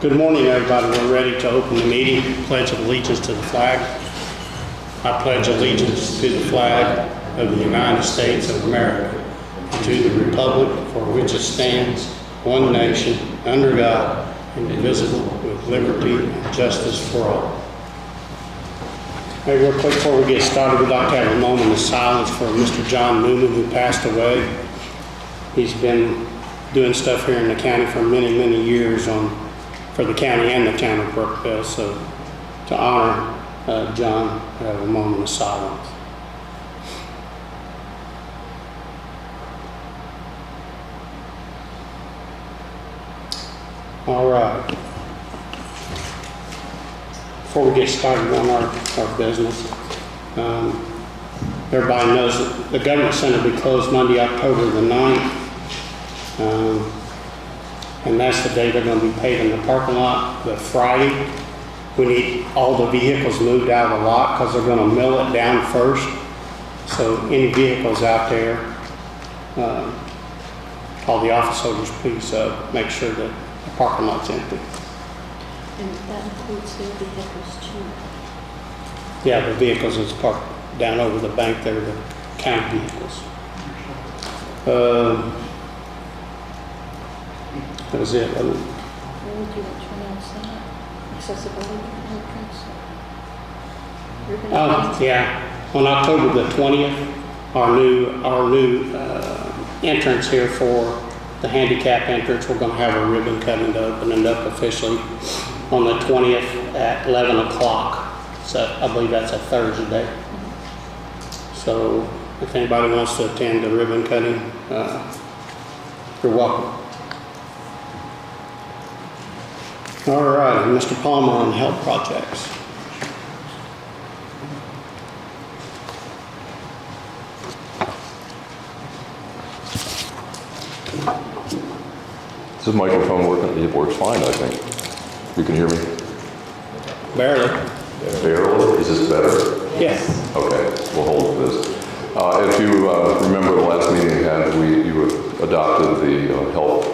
Good morning, everybody. We're ready to open the meeting. Pledge of allegiance to the flag. I pledge allegiance to the flag of the United States of America and to the republic for which it stands, one nation, under God, indivisible, with liberty and justice for all. Hey, real quick before we get started, we'd like to have a moment of silence for Mr. John Newman, who passed away. He's been doing stuff here in the county for many, many years for the county and the town of Brookville. So to honor John, have a moment of silence. All right. Before we get started on our business, everybody knows that the government center will be closed Monday, October the 9th. And that's the day they're going to be paid in the parking lot. But Friday, we need all the vehicles moved out of the lot because they're going to mill it down first. So any vehicles out there, all the office holders, please make sure that the parking lot's empty. And that includes the vehicles too? Yeah, the vehicles is parked down over the bank there, the county vehicles. That was it, wasn't it? Where would you announce that? Accessibility entrance? Yeah. On October the 20th, our new entrance here for the handicap entrance, we're going to have a ribbon cutting to open it up officially on the 20th at 11 o'clock. So I believe that's a Thursday. So if anybody wants to attend the ribbon cutting, you're welcome. All right, Mr. Palmer on health projects. Is this microphone working? It works fine, I think. You can hear me? Barely. Barely? Is this better? Yes. Okay, we'll hold this. If you remember the last meeting we had, you adopted the health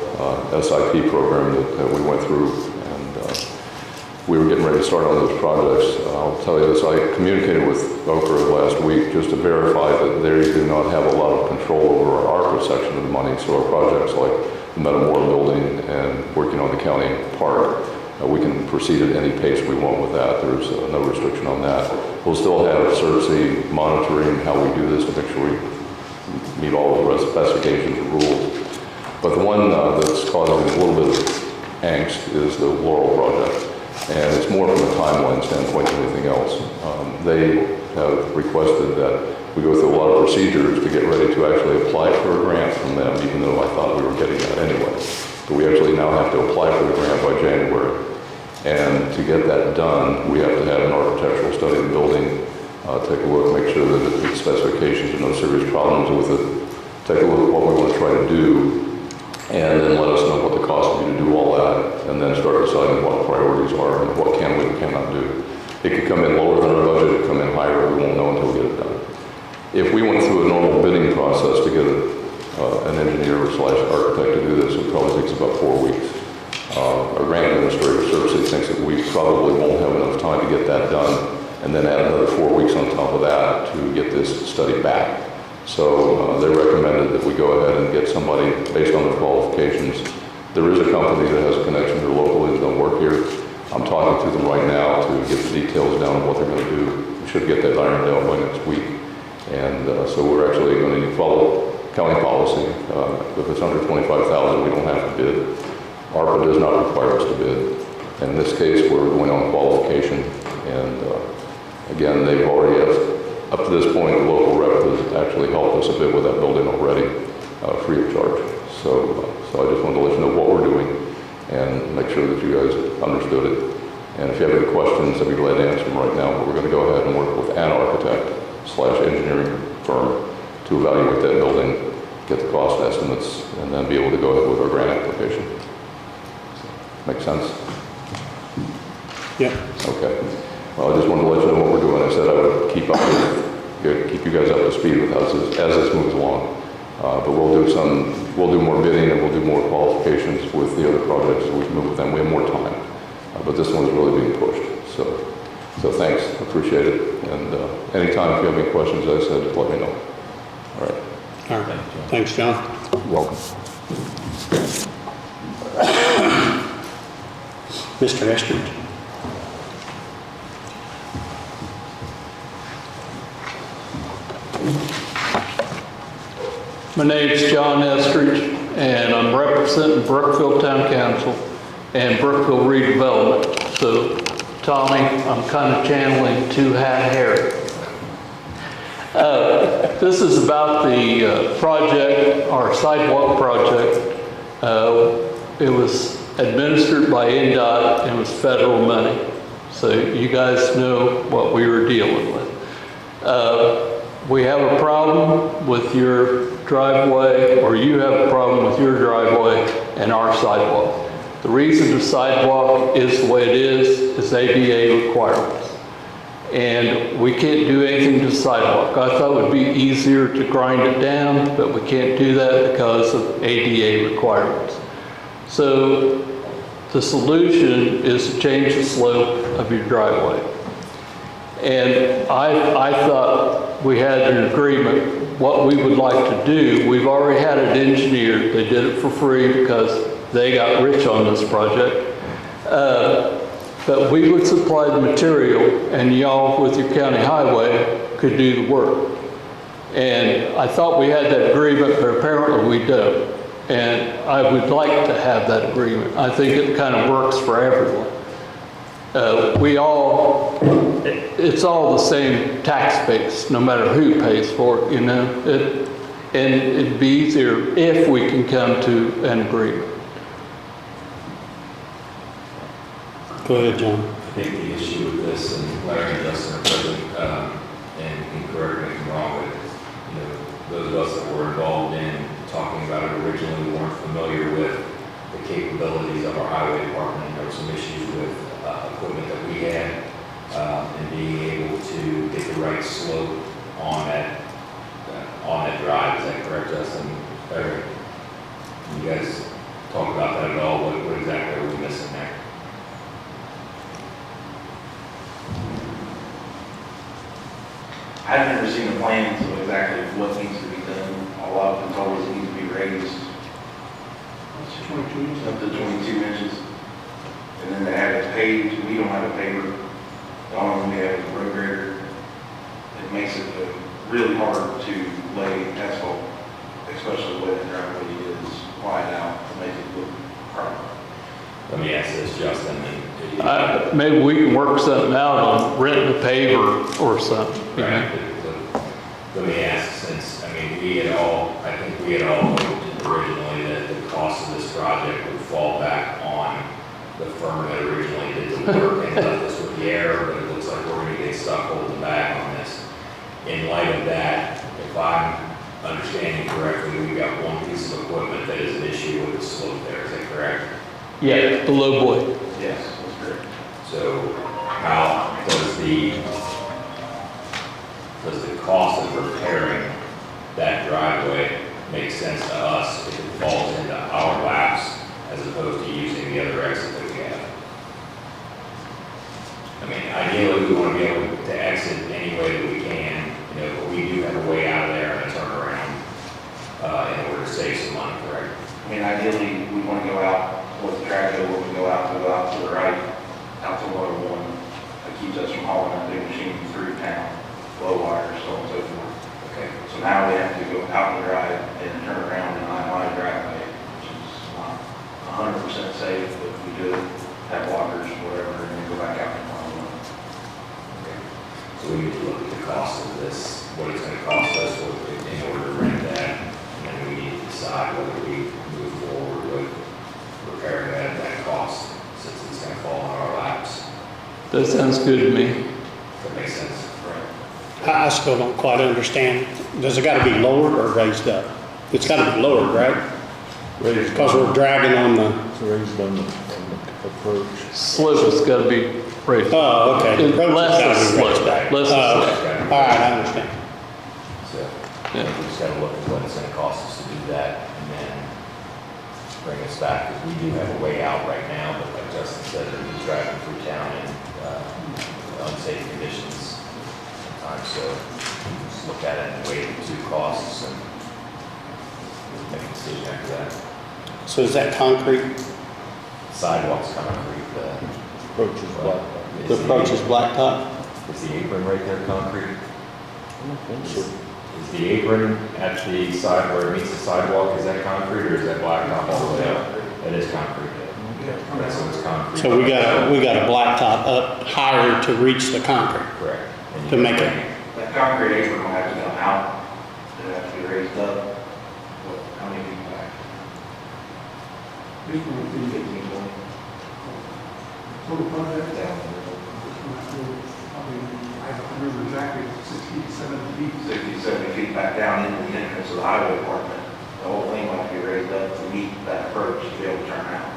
SIP program that we went through, and we were getting ready to start on those projects. I'll tell you this, I communicated with Oprah last week just to verify that they do not have a lot of control over our ARPA section of the money, so our projects like the Metamora building and working on the county park, we can proceed at any pace we want with that. There's no restriction on that. We'll still have CERC monitoring how we do this to make sure we meet all the specifications and rules. But the one that's causing a little bit of angst is the Laurel project. And it's more from a timeline standpoint than anything else. They have requested that we go through a lot of procedures to get ready to actually apply for a grant from them, even though I thought we were getting that anyway. But we actually now have to apply for the grant by January. And to get that done, we have to have an architectural study of the building, take a look, make sure that it meets specifications and no serious problems with it, take a look at what we want to try to do, and then let us know what the cost will be to do all that, and then start deciding what priorities are and what can we and cannot do. It could come in lower than our budget, it could come in higher, we won't know until we get it done. If we went through a normal bidding process to get an engineer / architect to do this, it probably takes about 4 weeks. Our grant administrator, CERC, thinks that we probably won't have enough time to get that done, and then add another 4 weeks on top of that to get this study back. So they recommended that we go ahead and get somebody based on their qualifications. There is a company that has a connection here locally that don't work here. I'm talking to them right now to get the details down of what they're going to do. We should get that ironed out by next week. And so we're actually going to follow county policy. If it's under $25,000, we don't have to bid. ARPA does not require us to bid. And in this case, we're going on qualification. And again, they've already up to this point, the local rep has actually helped us a bit with that building already, free of charge. So I just wanted to let you know what we're doing and make sure that you guys understood it. And if you have any questions, I'd be glad to answer them right now. But we're going to go ahead and work with an architect / engineering firm to evaluate that building, get the cost estimates, and then be able to go ahead with our grant application. Make sense? Yeah. Okay. Well, I just wanted to let you know what we're doing. I said I would keep you guys up to speed with us as this moves along. But we'll do more bidding and we'll do more qualifications with the other projects so we can move with them. We have more time. but this one's really being pushed. So thanks, appreciate it. And anytime if you have any questions, as I said, just let me know. All right. All right, thanks, John. Welcome. Mr. Estridge. My name's John Estridge, and I'm representing Brookville Town Council and Brookville Redevelopment. So, Tommy, I'm kind of channeling two-hat Harry. This is about the project, our sidewalk project. It was administered by NDOT and was federal money. So you guys know what we were dealing with. We have a problem with your driveway, or you have a problem with your driveway and our sidewalk. The reason the sidewalk is the way it is ADA requirements. And we can't do anything to the sidewalk. I thought it would be easier to grind it down, but we can't do that because of ADA requirements. So the solution is to change the slope of your driveway. And I thought we had an agreement what we would like to do. We've already had it engineered. They did it for free because they got rich on this project. But we would supply the material and y'all with your county highway could do the work. And I thought we had that agreement, but apparently we don't. And I would like to have that agreement. I think it kind of works for everyone. It's all the same tax base, no matter who pays for it, you know. And it'd be easier if we can come to an agreement. Go ahead, John. I think the issue with this, and Larry and Justin are present, and correct me if I'm wrong, but those of us that were involved in talking about it originally weren't familiar with the capabilities of our highway department, and there were some issues with equipment that we had, and being able to get the right slope on that drive. Is that correct, Justin? Larry? You guys talk about that at all? What exactly are we missing there? I've never seen the plans of exactly what needs to be done. All I've been told is it needs to be raised up to 22 inches. And then they have it paved. We don't have a paver. The only one we have is a road grader. It makes it really hard to lay asphalt, especially the way the driveway is wide out to make it look proper. Let me ask this, Justin. Maybe we can work something out on renting a paver or something. You know? Let me ask, since, I think we had all hoped originally that the cost of this project would fall back on the firm that originally did the work and left us with the error, but it looks like we're going to get stuck holding back on this. In light of that, if I'm understanding correctly, we've got one piece of equipment that is an issue with the slope there, is that correct? Yeah, the lowboy. Yes, that's correct. So how does the cost of repairing that driveway make sense to us if it falls into our laps as opposed to using the other exit that we have? I mean, ideally, we want to be able to exit any way that we can, but we do have a way out of there and a turnaround in order to save some money, correct? I mean, ideally, we want to go out with the track over, we go out to the right, out to 101. That keeps us from hauling that big machine through town, blow wires, so on and so forth. Okay. So now we have to go out and drive and turn around in my driveway, which is not 100% safe, but we do have blockers, whatever, and then go back out and 101. Okay. So we need to look at the cost of this, what it's going to cost us in order to rent that, and then we need to decide whether we move forward with repairing that cost, since it's going to fall on our laps. That sounds good to me. That makes sense. Right. I still don't quite understand. Does it got to be lowered or raised up? It's got to be lowered, right? Because we're dragging on the... It's raised on the approach. Slope has got to be raised. Oh, okay. The approach Less has the gotta be raised slope. back. Less the Oh, slope. okay. All right, I understand. So Yeah. we just got to look at what it's going to cost us to do that, and then bring us back, because we do have a way out right now, but like Justin said, there's a driveway So just look at it and weigh the two costs and make a decision after that. So is that concrete? Sidewalks concrete, Approach is black. The approach is blacktop? Is the apron right there concrete? I don't think so. Is the apron at the side where it meets the sidewalk, is that concrete or is that blacktop all the way up? That is concrete. That's what it's concrete. So we got a blacktop up higher to reach the concrete. Correct. And To you make it- can- That concrete apron will have to come out, it'll have to be raised up. What, how many feet back? 15, 20. Total project, Down. I don't remember exactly, 60, 70 feet. 60, 70 feet back down into the entrance of the highway department. The whole thing will have to be raised up to meet that approach to be able to turn out.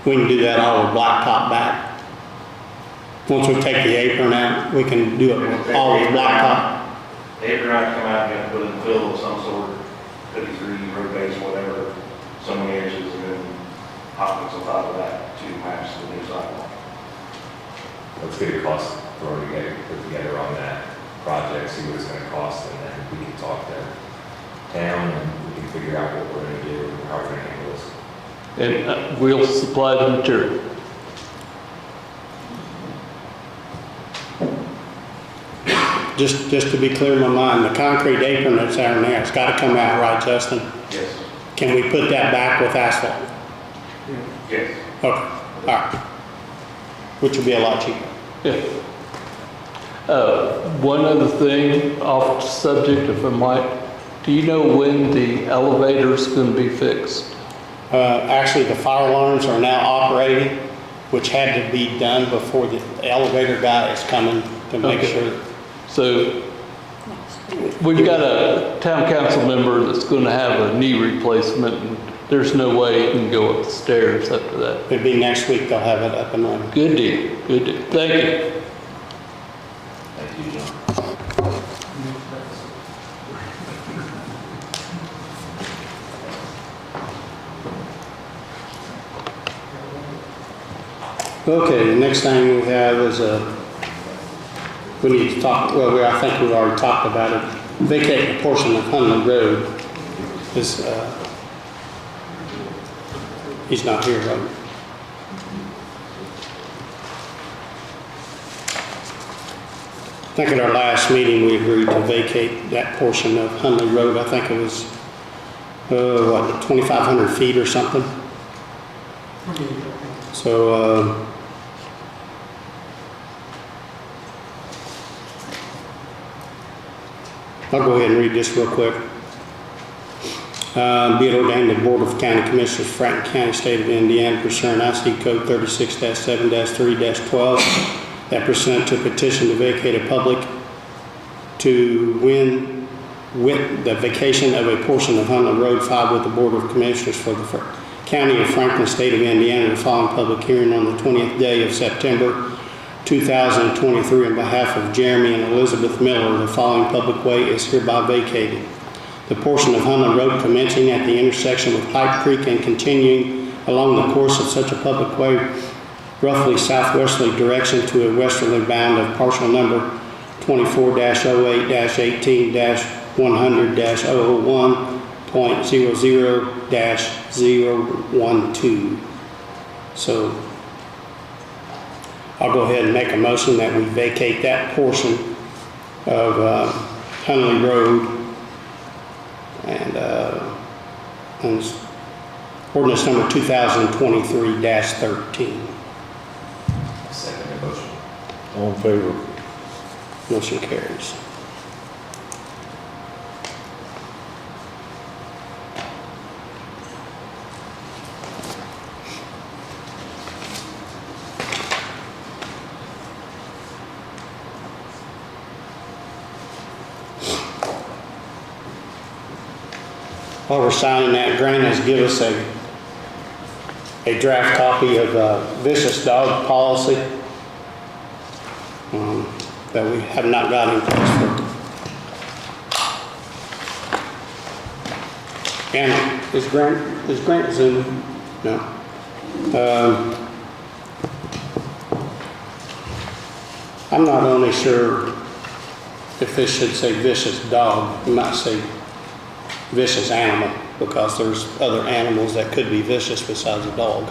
We can do that all with blacktop back. Once we take the apron out, we can do it all with blacktop. The apron has to come out, you have to put in fill of some sort, 53, road base, whatever, so many inches, and then hot mix on top of that to match the new sidewalk. Let's get a cost thrown together, put together on that project, see what it's gonna cost, and then we can talk to town and we can figure out what we're gonna do and how we're gonna handle this. And we'll supply the material. Just to be clear in my mind, the concrete apron that's there now, it's gotta come out, right, Justin? Yes. Can we put that back with asphalt? Yes. Okay, all right. Which would be a lot cheaper. Yeah. One other thing, off the subject, if I might, do you know when the elevator's gonna be fixed? Actually, the fire alarms are now operating, which had to be done before the elevator guy is coming to make Okay. sure. So we've got a town council member that's gonna have a knee replacement, and there's no way he can go up the stairs after that. It'd be next week they'll have it up and running. Good deal, good deal. Thank you. Thank you, John. Okay, the next thing we have is we need to talk, well, I think we've already talked about it. Vacate a portion of Hunley Road is, he's not here, right? I think at our last meeting, we agreed to vacate that portion of Hunley Road. I think it was, 2,500 feet or something. So, I'll go ahead and read this real quick. Be it ordained the Board of County Commissioners, Franklin County, State of Indiana, pursuant to IC Code 36-7-3-12, that pursuant to petition to vacate a public to win with the vacation of a portion of Hunley Road 5 with the Board of Commissioners for the County of Franklin, State of Indiana, the following public hearing on the 20th day of September 2023 on behalf of Jeremy and Elizabeth Miller. The following public way is hereby vacated. The portion of Hunley Road commencing at the intersection with Pipe Creek and continuing along the course of such a public way roughly southwesterly direction to a westerly bound of parcel number 24-08-18-100-001.00-012. So I'll go ahead and make a motion that we vacate that portion of Hunley Road and ordinance number 2023-13. Second the motion. All in favor? Motion carries. While we're signing that, Grant has given us a draft copy of vicious dog policy that we have not got in place for. And is Grant Zoom? No. I'm not only sure if this should say vicious dog, we might say vicious animal, because there's other animals that could be vicious besides a dog.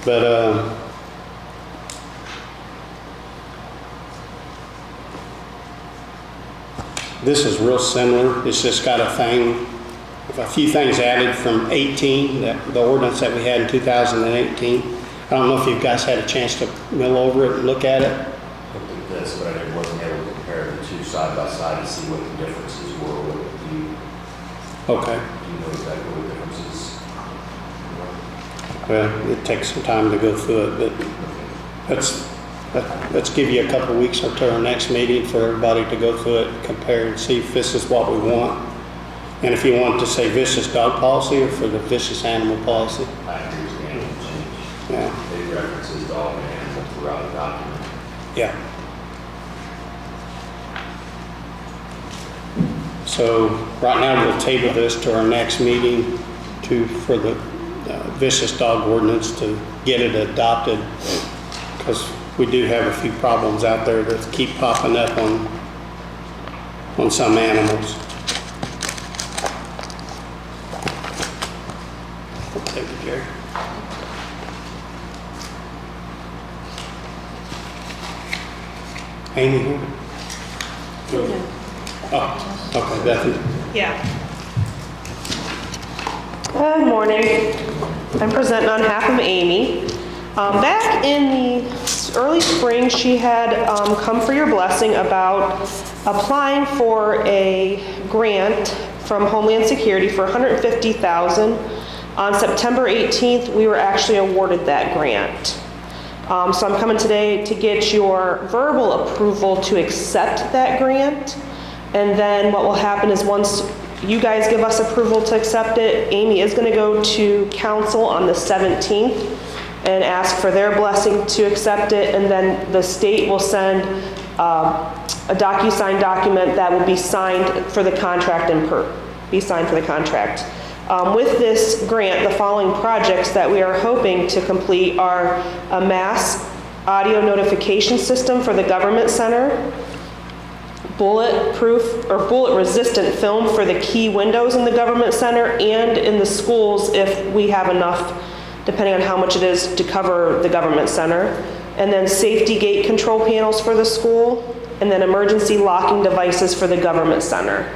But, this is real similar. It's just got a few things added from 18, the ordinance that we had in 2018. I don't know if you guys had a chance to mill over it and look at it. Looked at this, but I wasn't able to compare the two side by side to see what the differences were. Okay. Do you know exactly what the differences were? Well, it takes some time to go through it, but let's give you a couple of weeks or to our next meeting for everybody to go through it, compare and see if this is what we want. And if you want to say vicious dog policy or for the vicious animal policy. I agree with the animal change. Yeah. It references dog and animal throughout the document. Yeah. So right now we'll table this to our next meeting for the vicious dog ordinance to get it adopted, because we do have a few problems out there that keep popping up on some animals. Thank you, Jerry. Amy here? Oh, okay, Bethany. Yeah. Good morning. I'm presenting on behalf of Amy. Back in the early spring, she had come for your blessing about applying for a grant from Homeland Security for $150,000. On September 18th, we were actually awarded that grant. So I'm coming today to get your verbal approval to accept that grant. And then what will happen is once you guys give us approval to accept it, Amy is going to go to council on the 17th and ask for their blessing to accept it. And then the state will send a DocuSign document that will be signed for the contract and be signed for the contract. With this grant, the following projects that we are hoping to complete are a mass audio notification system for the government center, bulletproof or bullet resistant film for the key windows in the government center and in the schools if we have enough, depending on how much it is, to cover the government center, and then safety gate control panels for the school, and then emergency locking devices for the government center.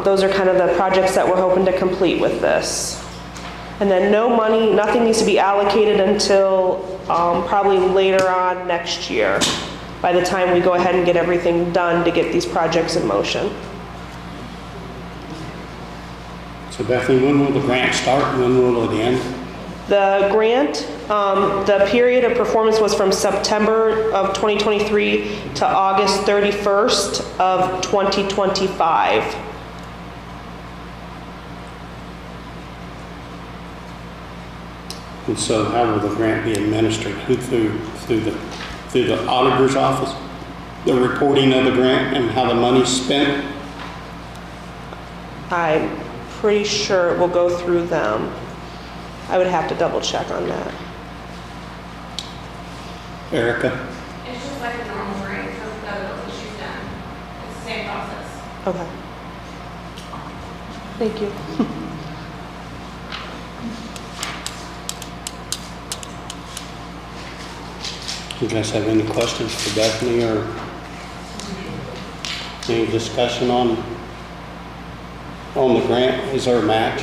Those are kind of the projects that we're hoping to complete with this. And then nothing needs to be allocated until probably later on next year, by the time we go ahead and get everything done to get these projects in motion. So Bethany, when will the grant start and when will it end? The grant, the period of performance was from September of 2023 to August 31st of 2025. And so how will the grant be administered? Who through the auditor's office? The reporting of the grant and how the money's spent? I'm pretty sure it will go through them. I would have to double check on that. Erica? It's just like a normal grant for the other work she's done. It's the same process. Okay. Thank you. You guys have any questions for Bethany or any discussion on the grant? Is there a match?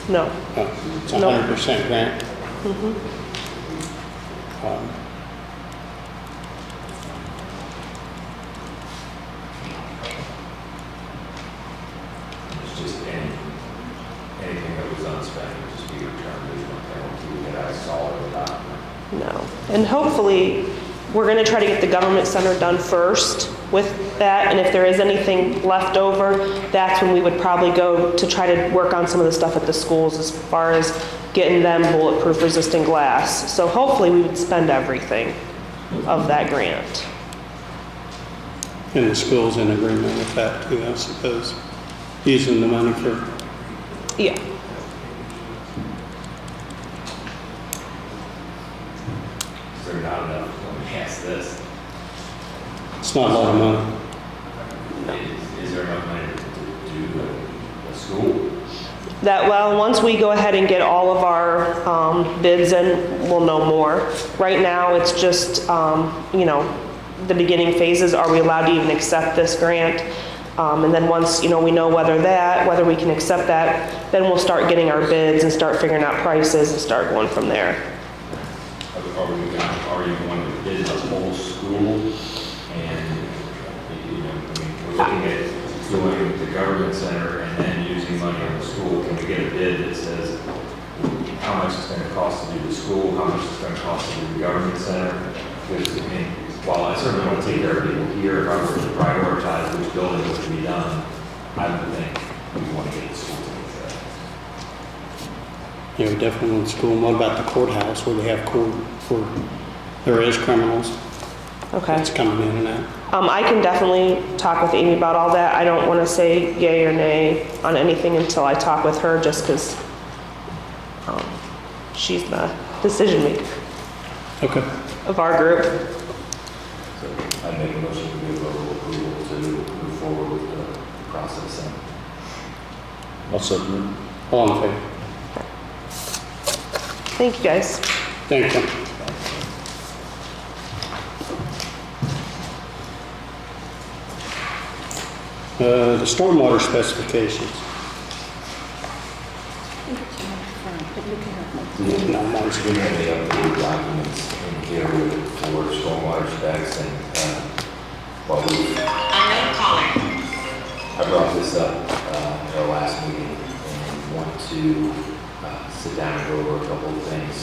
No. No, it's a No. 100% grant. It's just anything that was unspent would just be returned as one penalty that I saw in the document. No. And hopefully, we're going to try to get the government center done first with that. And if there is anything left over, that's when we would probably go to try to work on some of the stuff at the schools as far as getting them bulletproof resistant glass. So hopefully we would spend everything of that grant. And the school's in agreement with that too, I suppose, using the money for. Yeah. Is there not enough? Let me ask this. It's not a lot of money. That, well, once we go ahead and get all of our bids in, we'll know more. Right now, it's just, you know, the beginning phases, are we allowed to even accept this grant? And then once, you know, we know whether we can accept that, then we'll start getting our bids and start figuring out prices and start going from there. Are you wanting to bid the whole school? And, you know, I mean, we're looking at doing the government center and then using money on the school. Can we get a bid that says how much it's going to cost to do the school, how much it's going to cost to do the government center? Because, I mean, while I certainly want to take care of people here, if I were to prioritize which building was to be done, I would think we want to get the school to do that. Yeah, we definitely want school. What about the courthouse where they have court, where there is criminals Okay. that's coming in and out? I can definitely talk with Amy about all that. I don't want to say yay or nay on anything until I talk with her, just because she's the decision maker Okay. of our group. So I'd make a motion to give verbal approval to move forward with the process. And I'll second it. All in favor? Thank you, guys. Thank you. The stormwater specifications. I think it's in the front, but you can have No, mine's we have the updated documents in here for stormwater specs and, well, I brought this up, at our last meeting and want to, sit down and go over a couple of things.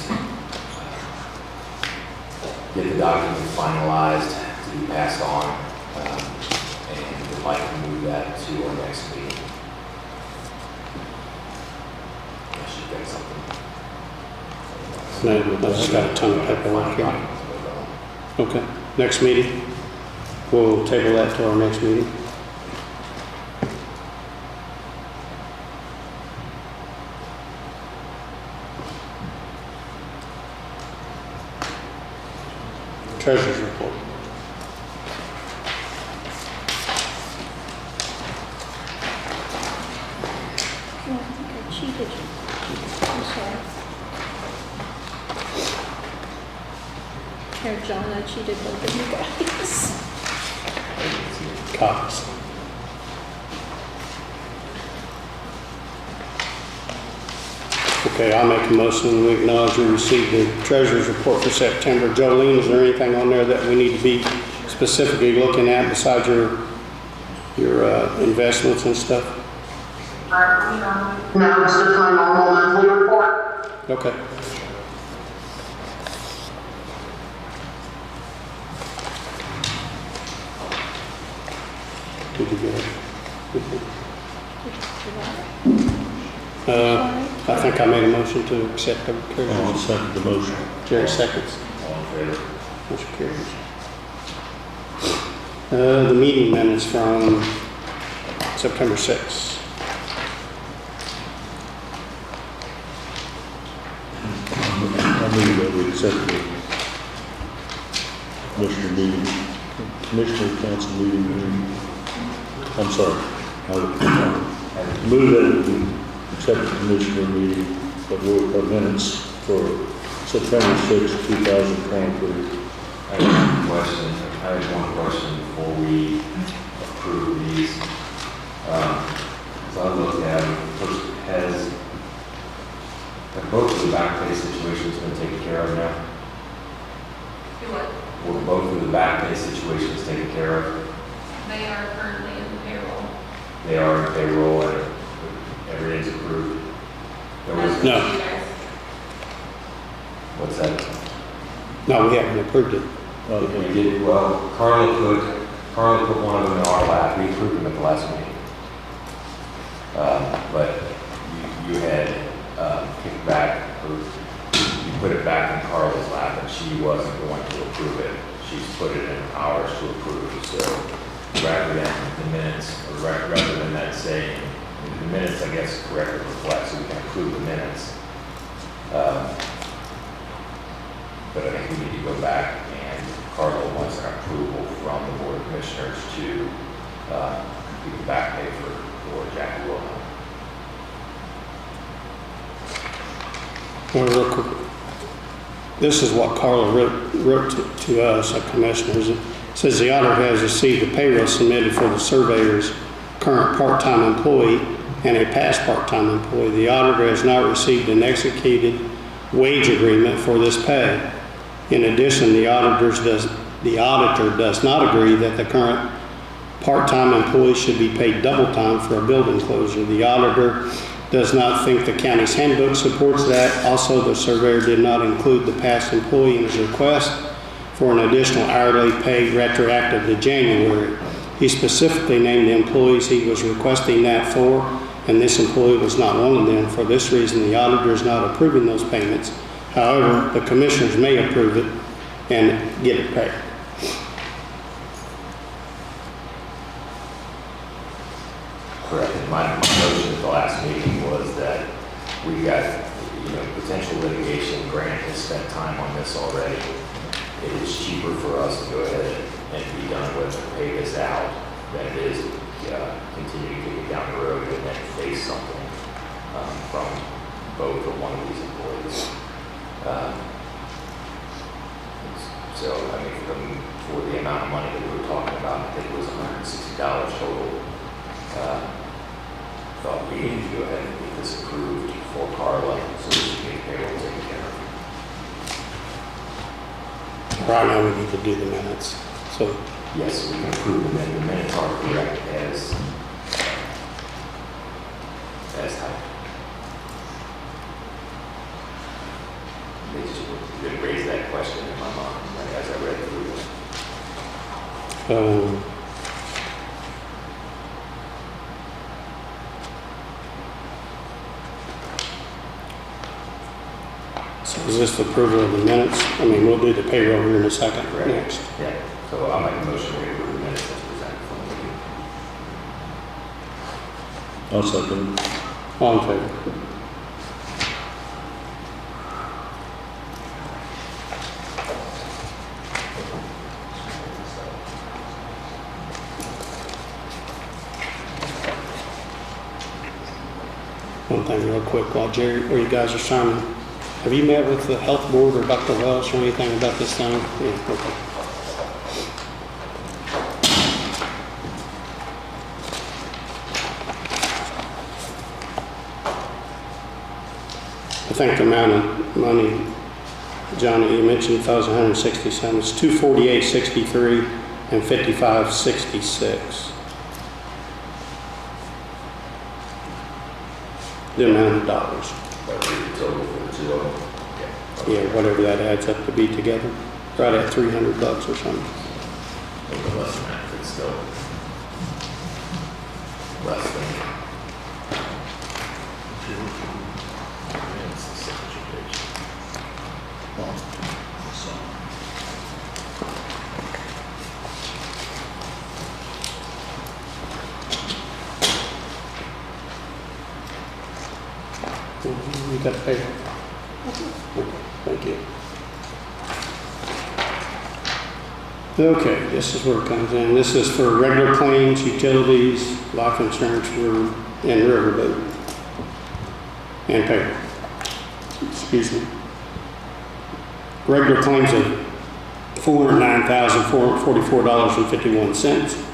Get the documents finalized to be passed on, and would like to move that to our next meeting. I should get something. No, I just got a ton of paperwork here. Okay, next meeting? We'll table that to our next meeting. Treasurer's report. Oh, I think I cheated you. I'm sorry. Here, John, I cheated both of you guys. Copies. Okay, I'll make a motion. We acknowledge we received the treasurer's report for September. Jolene, is there anything on there that we need to be specifically looking at besides your investments and stuff? No, just my normal monthly report. Okay. Did you get it? I think I made a motion to accept the I'll treasurer's. second the motion. Jerry seconds. All in favor? Motion carries. The meeting minutes from September 6th. I move that we accept the commissioner council meeting. I'm sorry. I move that we accept the commissioner meeting of minutes for September 6, 2023. I have one question before we approve these. So I looked at them, first, have both of the back pay situations been taken care of now? Do what? Were both of the back pay situations taken care of? They are currently in payroll. They are in payroll and everything's approved? There was, No. You guys. what's that? No, we haven't approved it. We did, well, Carla put one of them in our lap. We approved them at the last meeting. But you had kicked back, or you put it back in Carla's lap, and she wasn't going to approve it. She's put it in ours to approve. So rather than the minutes, or rather than that saying, the minutes, I guess, correctly reflect, so we can approve the minutes. But I think we need to go back, and Carla wants an approval from the Board of Commissioners to complete the back pay for Jackie Wilhelm. Well, real quick, this is what Carla wrote to us, commissioners. It says the auditor has received the payroll submitted for the surveyor's current part-time employee and a past part-time employee. The auditor has not received an executed wage agreement for this pay. In addition, the auditor does not agree that the current part-time employee should be paid double time for a building closure. The auditor does not think the county's handbook supports that. Also, the surveyor did not include the past employee in his request for an additional hourly pay retroactive to January. He specifically named the employees he was requesting that for, and this employee was not one of them. For this reason, the auditor is not approving those payments. However, the commissioners may approve it and get it paid. Correct. And my motion at the last meeting was that we got, potential litigation. Grant has spent time on this already. It is cheaper for us to go ahead and be done with and pay this out than it is to continue to kick it down the road and then face something from both or one of these employees. So, for the amount of money that we were talking about, I think it was $160 total. Thought we needed to go ahead and get this approved for Carla so we can get payroll taken care of. Right now, we need to do the minutes. So, Yes, we can approve them, and the minutes are correct as typed. They just didn't raise that question in my mind as I read through it. So is this the approval of the minutes? We'll do the payroll here in a second. Correct. Next. Yeah, so I'll make a motion to approve the minutes as presented from the meeting. I'll second. All in favor? One thing real quick while Jerry, or you guys are signing. Have you met with the health board or Dr. Welsh or anything about this thing? Yeah, okay. I think the amount of money, John, you mentioned, was 167. It's 248.63 and 55.66. The amount of dollars. But the total for the two of them. Yeah, whatever that adds up to be together. Right at $300 or something. A little less than that, but still less than. You got to pay. Okay, thank you. Okay, this is where it comes in. This is for regular claims, utilities, life insurance, and riverboat, and payroll. Excuse me. Regular claims of $409,444.51.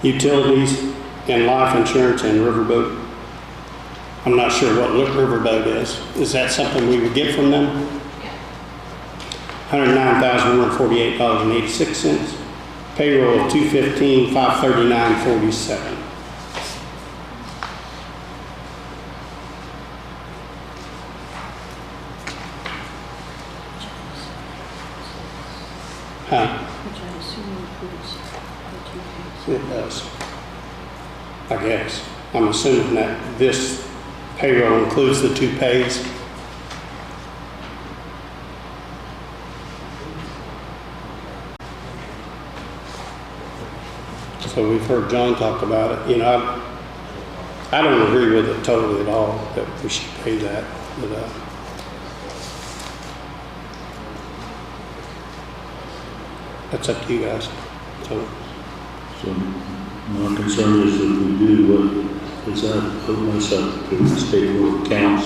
Utilities and life insurance and riverboat. I'm not sure what riverboat is. Is that something we would get from them? $109,148.86. Payroll of $215,539.47. Huh? Which I assume includes the 2 It does. I guess. I'm assuming that this payroll includes the 2 pays. So we've heard John talk about it. I don't agree with it totally at all, that we should pay that. But, that's up to you guys. So My concern is if we do, what is that, put myself to the state board of accounts?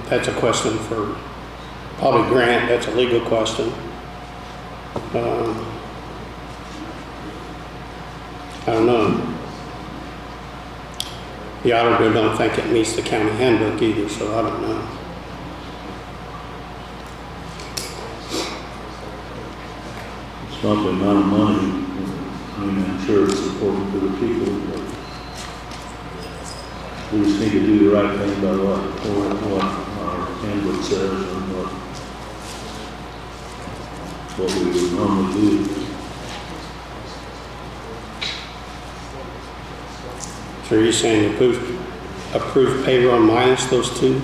that's a question for probably Grant, that's a legal question. I don't know. The auditor don't think it meets the county handbook either, so I don't know. It's not the amount of money, I mean, I'm sure it's important to the people, but we just need to do the right thing by what our handbook says and what we would normally do. So are you saying approve payroll minus those two?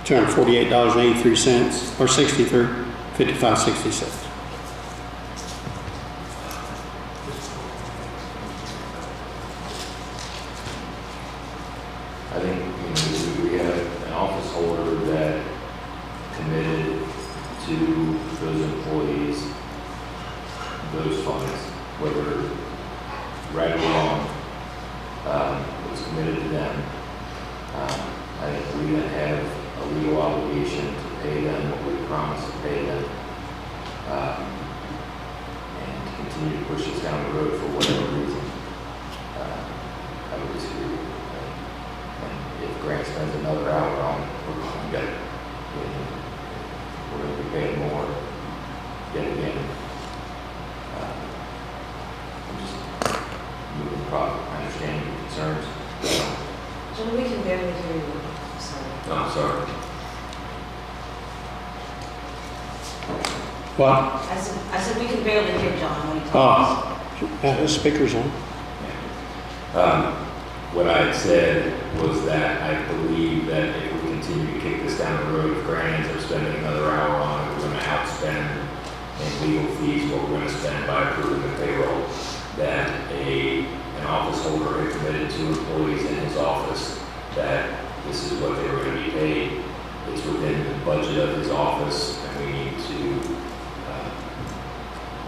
$248.83 or 55.66. I think, we have an office holder that committed to those employees, those funds, whether right or wrong, was committed to them. I think we have a legal obligation to pay them what we promised to pay them, and to continue to push this down the road for whatever reason. I would disagree with that. And if Grant spends another hour on it, we're going to be paying more yet again. I'm just moving the product. I understand your concerns. John, we can barely hear you. Sorry. No, I'm sorry. What? I said we can barely hear John when he Oh, talks. yeah, the speaker's on. What I had said was that I believe that if we continue to kick this down the road, if Grant ends up spending another hour on it, we're going to outspend in legal fees what we're going to spend by approving the payroll. That an office holder had committed to employees in his office that this is what they were going to be paid. It's within the budget of his office, and we need to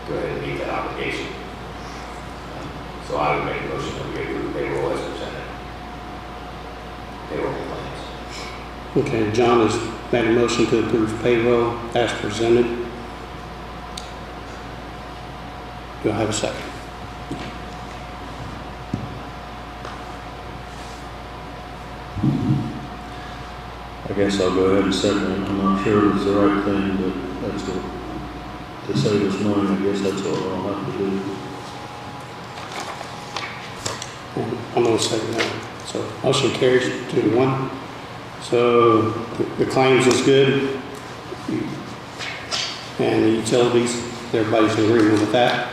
go ahead and meet that obligation. So I would make a motion that we approve payroll as presented. Payroll plans. Okay, John has made a motion to approve payroll as presented. Do I have a second? I guess I'll go ahead and second it. I'm not sure it's the right thing, but that's to save us money. I guess that's what I'll have to do. I'm going to say no. So motion carries 2-1. So the claims is good. And the utilities, everybody's in agreement with that.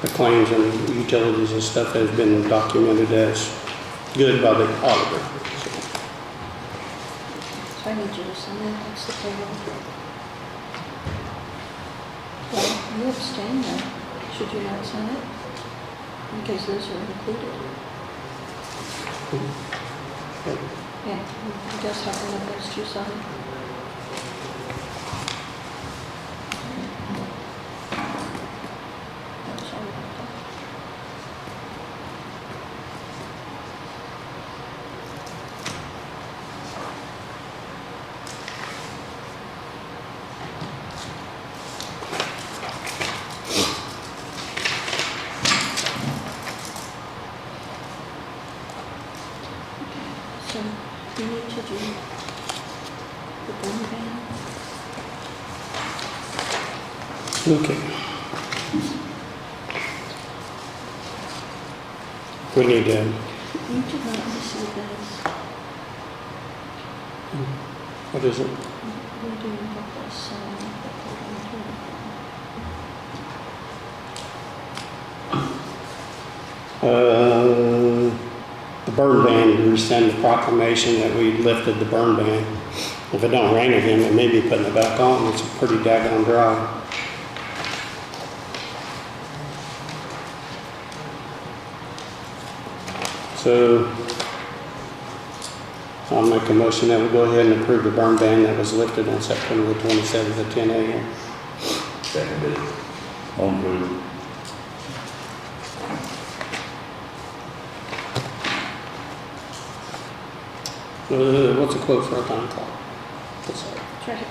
The claims and utilities and stuff has been documented as good by the auditor. So I need you to sign that. That's the payroll. Well, you abstain though. Should you not sign it? Because those are included. Yeah, you just have one of those two signed. Sorry about that. So you need to do the burn ban. Okay. We need to, You did not receive this. what is it? We're doing what this, The burn ban, to rescind the proclamation that we lifted the burn ban. If it don't rain again, we may be putting it back on. It's pretty daggone dry. So I'll make a motion that we go ahead and approve the burn ban that was lifted on September the 27th at 10 a.m. Seconded. All in favor? What's the quote for a time clock? What's that? It's right here.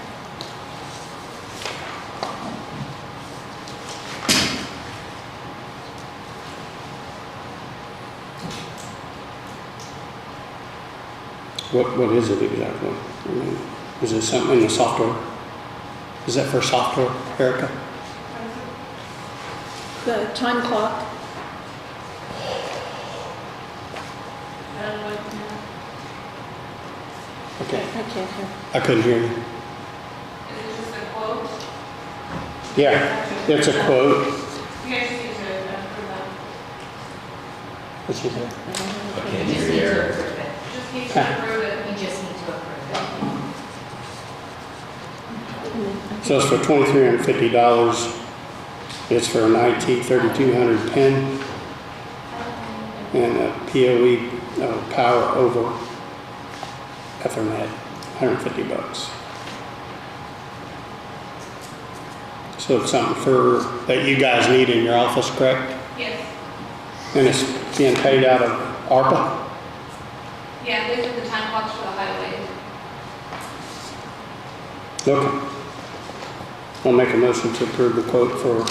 What is it exactly? I mean, is it something in the software? Is that for software, Erica? The time clock. Okay, I can't hear. I couldn't hear you. Is it just a quote? Yeah, it's a quote. You guys just need to approve that. What's she say? I can't hear you, Eric. Just need to approve it. You just need to approve it. So it's for $2,350. It's for an IT 3200 pen and a PoE power over Ethernet, $150. So it's something for that you guys need in your office, correct? Yes. And it's being paid out of ARPA? Yeah, these are the time clocks for the highway. Okay. I'll make a motion to approve the quote for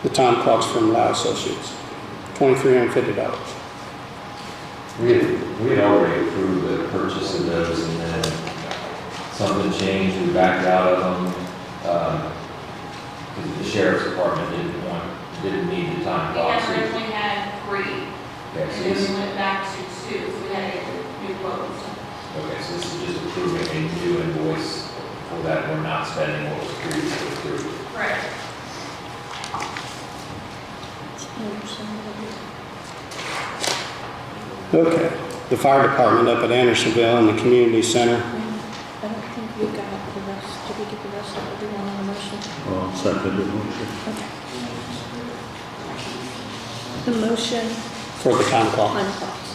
the time clocks from Lau Associates, $2,350. We had already approved the purchase of those, and then something changed, we backed out of them. Because the sheriff's department didn't need the time We clocks. had originally had 3, Okay, and so then this, we went back to 2, so we had to get new quotes. okay, so this is just approving a new invoice for that, we're not spending what was previously approved. Correct. Okay. The fire department up at Andersonville and the community center. I don't think we got the rest. Did we get the rest of everyone on the motion? I'll second the motion. Okay. The motion For the time clock. on clocks.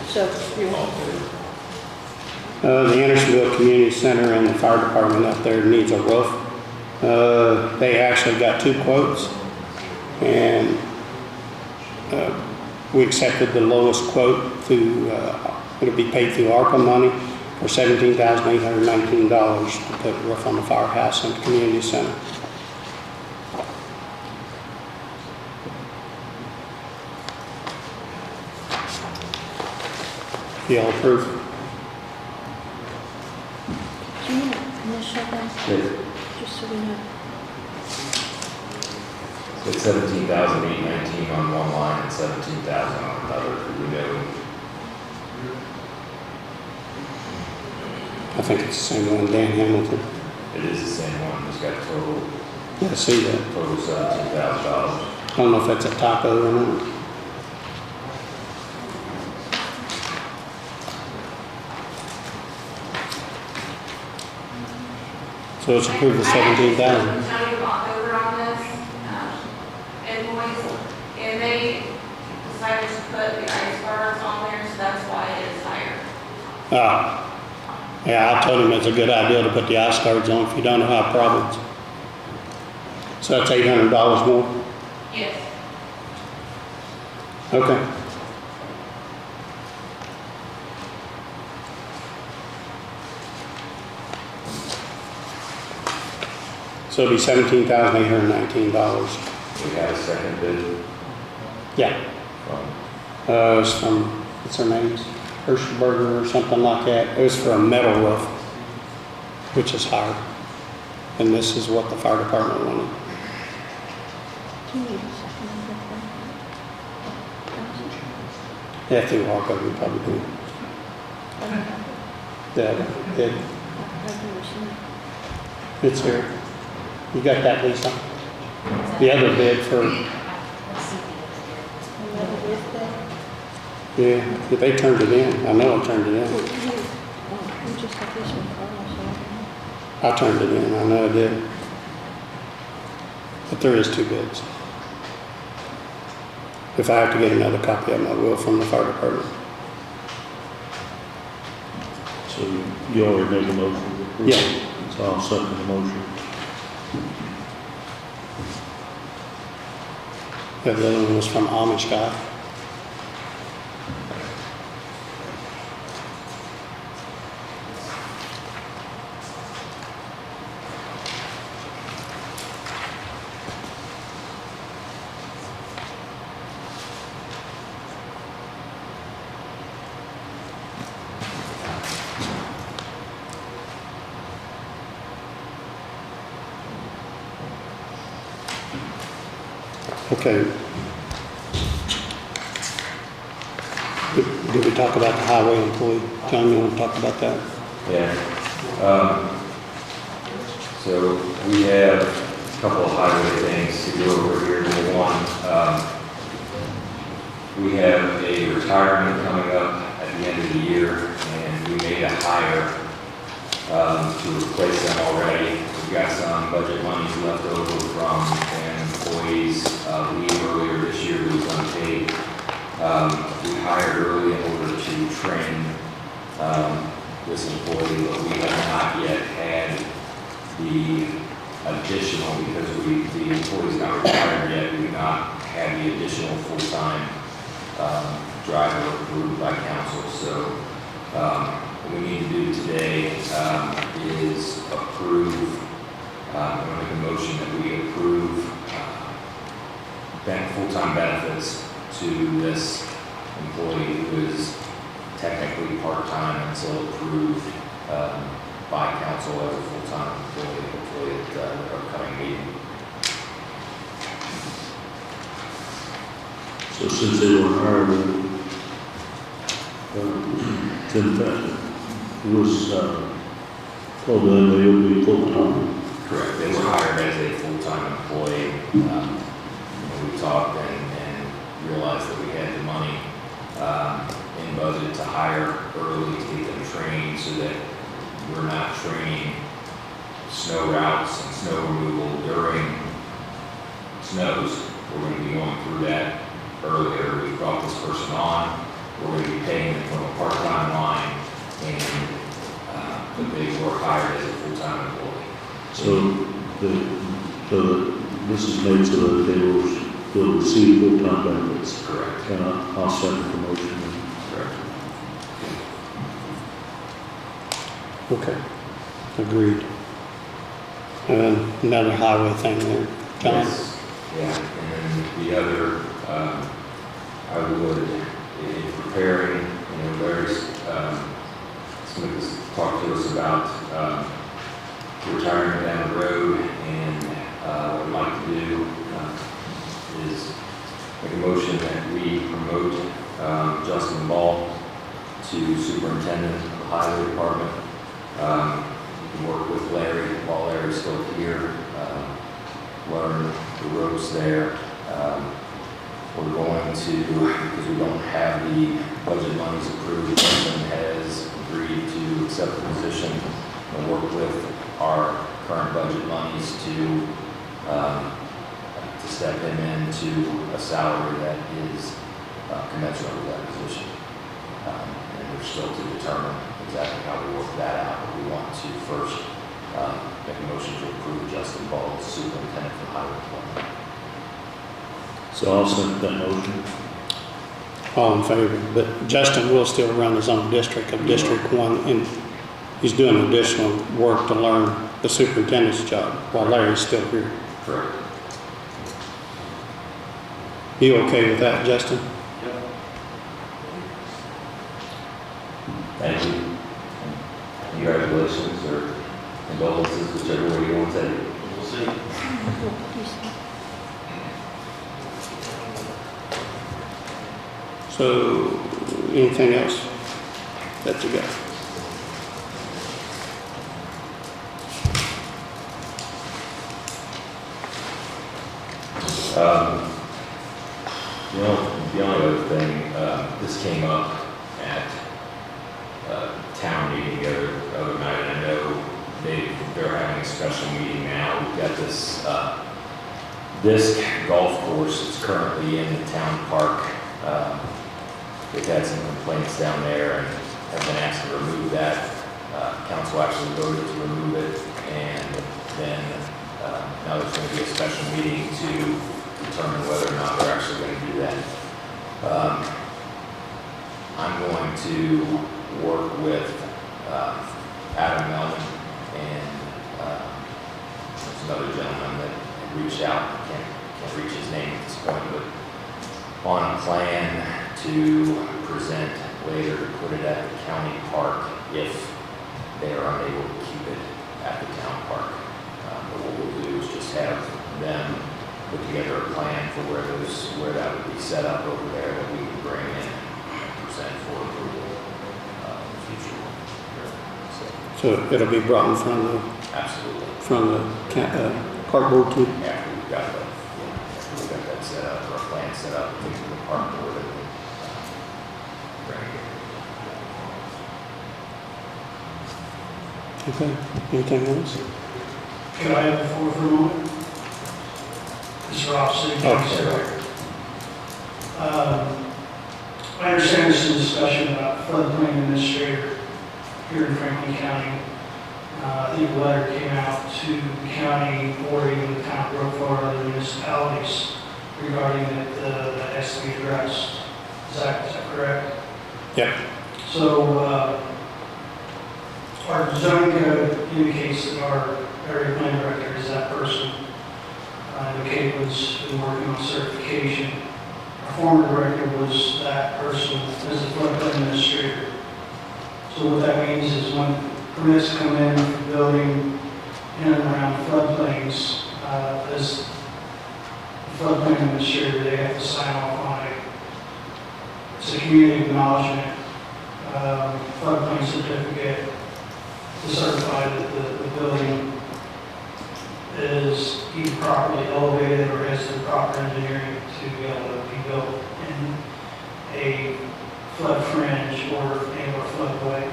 So you want The Andersonville Community Center and the fire department up there needs a roof. They actually got 2 quotes, and we accepted the lowest quote through, it'll be paid through ARPA money for $17,819 to put a roof on the firehouse and the community center. Y'all approve? do you want to initial them? Just so we know. So it's 17,819 on one line and 17,000 on another, we know. I think it's the same one, Dan Hamilton. It is the same one, it's got total I see that. $17,000. I don't know if that's a typo or not. So it's approved for 17,000. County bought over on this invoice, and they decided to put the ice bars on there, so that's why it is higher. Yeah, I told him it's a good idea to put the ice guards on if you don't have problems. So that's $800 more? Yes. Okay. So it'll be $17,819. We had a second bid Yeah. from, It's from, what's her name? Hirschberger or something like that. It was for a metal roof, which is higher. And this is what the fire department wanted. Do you need a second on that? Yeah, through ARPA, we probably do. I don't have it. That, I've never seen it. it's here. You got that, Lisa? The other bid for, Another with that? yeah, they turned it in. I know I turned it in. We just got this one, Carl, so I don't know. I turned it in, I know I did. But there is 2 bids. If I have to get another copy of them, I will from the fire department. So you already made a motion to approve? Yeah. So I'll second the motion. The other one was from Amish guy. Okay. Did we talk about the highway employee? John, you want to talk about that? Yeah. So we have a couple of highway things to go over here. Number one, we have a retirement coming up at the end of the year, and we made a hire to replace them already. We've got some budget monies left over from an employee's leave earlier this year who was unpaid. We hired early in order to train this employee, but we have not yet had the additional, because the employee's not retired yet, we've not had the additional full-time driver approved by council. So what we need to do today is approve, I'm going to make a motion that we approve full-time benefits to this employee who is technically part-time until approved by council as a full-time employee, hopefully at the upcoming meeting. So since they were hired, it was told them they would be full-time. Correct. They were hired as a full-time employee. We talked and realized that we had the money in budget to hire early to get them trained so that we're not training snow routes and snow removal during snows. We're going to be going through that earlier. We brought this person on. We're going to be paying them from a part-time line, and but they were hired as a full-time employee. So this is made so that they'll receive full-time benefits. Correct. And I'll second the motion. Correct. Okay. Agreed. Another highway thing there, John? Yes. Yeah, and then the other, I would, in preparing, Larry's, somebody has talked to us about retirement down the road, and what I'd like to do is make a motion that we promote Justin Ball to superintendent of the highway department. You can work with Larry while Larry's still here, learn the ropes there. We're going to, because we don't have the budget monies approved, Justin has agreed to accept the position and work with our current budget monies to step him into a salary that is commensurate with that position. And we're still to determine exactly how we work that out, but we want to first make a motion to approve Justin Ball as superintendent for the highway department. So I'll second that motion. All in favor, but Justin will still run his own district of District 1, and he's doing additional work to learn the superintendent's job while Larry's still here. Correct. You okay with that, Justin? Thank you. Congratulations or condolences, whichever way you want to take it. We'll see. So, anything else that you got? The only other thing, this came up at town meeting the other night, and I know they're having a special meeting now. We've got this disc golf course that's currently in the town park. They've had some complaints down there and have been asked to remove that. Council actually voted to remove it, and then now there's going to be a special meeting to determine whether or not they're actually going to do that. I'm going to work with Adam Melvin and there's another gentleman that reached out, can't reach his name at this point, but on a plan to present later to put it at the county park if they are unable to keep it at the town park. But what we'll do is just have them put together a plan for where that would be set up over there that we can bring in and present for approval in the future. So it'll be brought in front of Absolutely. park board too? After we've got that set up, or a plan set up, take it to the park board and bring it. Okay, anything else? Can I have the floor for a moment? This is Rob, City Council. I understand there's some discussion about floodplain administrator here in Franklin County. I think a letter came out to the county or even the town of Brookville or other municipalities regarding that has to be addressed. Is that correct? Yep. So, our zoning code indicates that our area plan director is that person. Kate was been working on certification. Our former director was that person as a floodplain administrator. So what that means is when permits come in for building in and around floodplains, as the floodplain administrator, they have to sign off on it. It's a community acknowledgement, floodplain certificate to certify that the building is either properly elevated or has the proper engineering to be able to be built in a flood fringe or a floodway.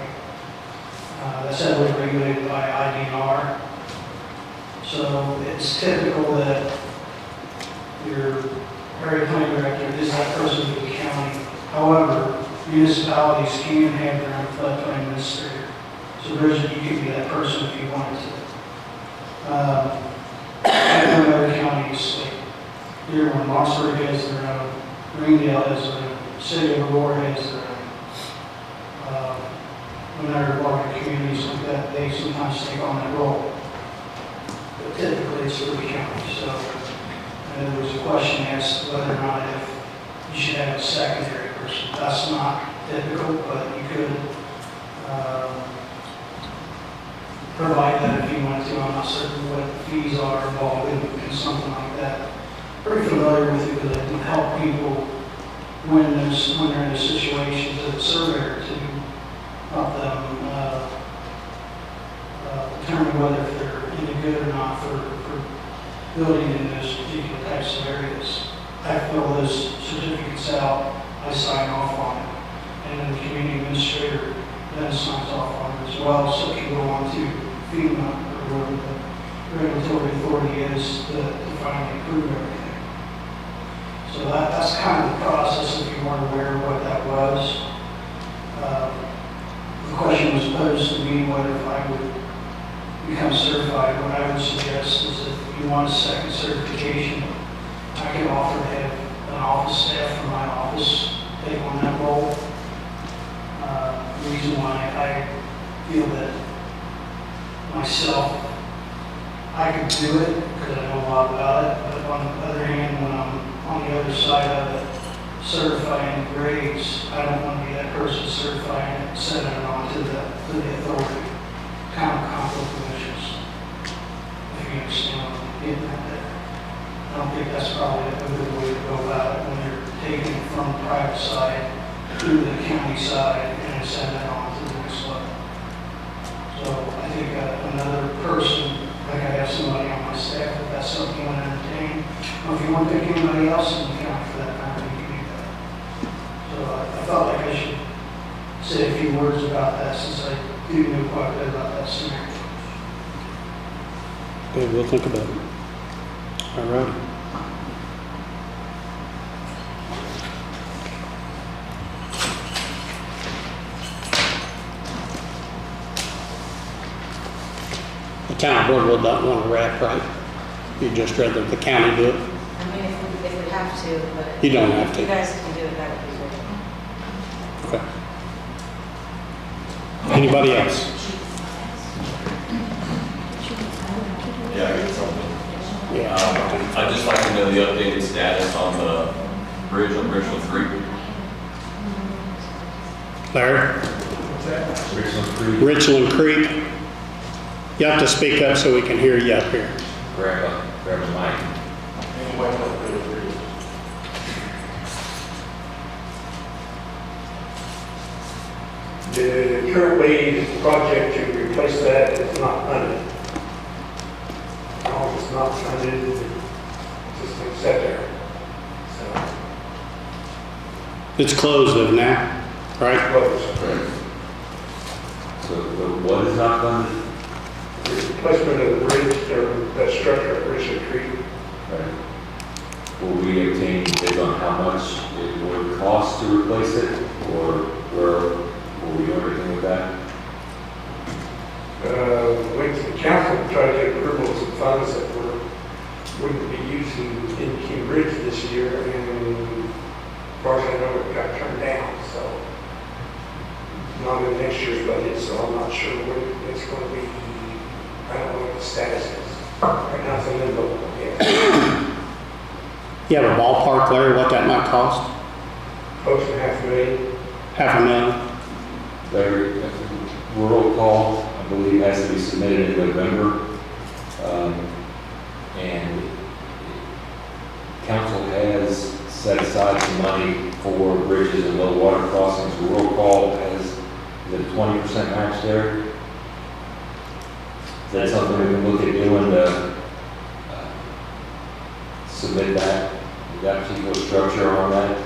That's heavily regulated by IDNR. So it's typical that your area plan director is that person for the county. However, municipalities can have their own floodplain administrator. So Bridget, you could be that person if you wanted to. And other counties, like Dearborn, Mossburg has their own, Greendale has their own, City of Aurora has their own. When they're larger communities like that, they sometimes take on that role. But typically it's for the county. So there was a question asked whether or not if you should have a secondary person. That's not typical, but you could provide that if you wanted to. I'm not certain what the fees are involved in something like that. Pretty familiar with it because I can help people when they're in a situation as a surveyor to help them determine whether they're any good or not for building in those particular types of areas. I fill those certificates out, I sign off on it, and then the community administrator then signs off on it as well, so it can go on to FEMA or whatever the regulatory authority is to finally approve everything. So that's kind of the process if you weren't aware of what that was. The question was posed to me whether if I would become certified. What I would suggest is if you want a second certification, I can offer to have an office staff from my office take on that role. The reason why I feel that myself, I could do it because I know a lot about it, but on the other hand, when I'm on the other side of it, certifying grades, I don't want to be that person certifying it, sending it on to the authority. Kind of conflict of interest, if you understand what I'm getting at there. I don't think that's probably a good way to go about it when you're taking it from the private side to the county side and send it on to the next level. So I think another person, like I have somebody on my staff, if that's something you want to entertain, or if you want to pick anybody else in the county for that matter, you can do that. So I felt like I should say a few words about that since I do know quite a bit about that scenario. Okay, we'll think about it. All right. The town board will not want to wrap, right? You'd just rather the county do it? I mean, if we have to, but. You don't have If to. you guys can do it, that would be great. Okay. Anybody else? Yeah, I get something. Yeah. I'd just like to know the updated status on the bridge on Richland Creek. Larry? Richland Creek, Richland Creek? You have to speak up so we can hear you up here. grab a mic. The currently, the project to replace that is not funded. No, it's not funded, it's just like set there. So, It's closed of now, right? close. So what is not funded? The replacement of the bridge, or that structure at Richard Creek, Right. Will we obtain bids on how much it would cost to replace it, or will we do everything with that? went to the council to try to get approval of some funds that wouldn't be using in King Ridge this year, and as far as I know, it got turned down, so not in next year's budget, so I'm not sure what it's going to be. I don't know what the status is. Right now, it's in limbo, yeah. You have a ballpark, Larry, what that might cost? Close to $500,000. $500,000? Larry, rural call, I believe, has to be submitted in November. And council has set aside some money for bridges and low water crossings. Rural call has the 20% match there. Is that something we can look at doing to submit that particular structure on that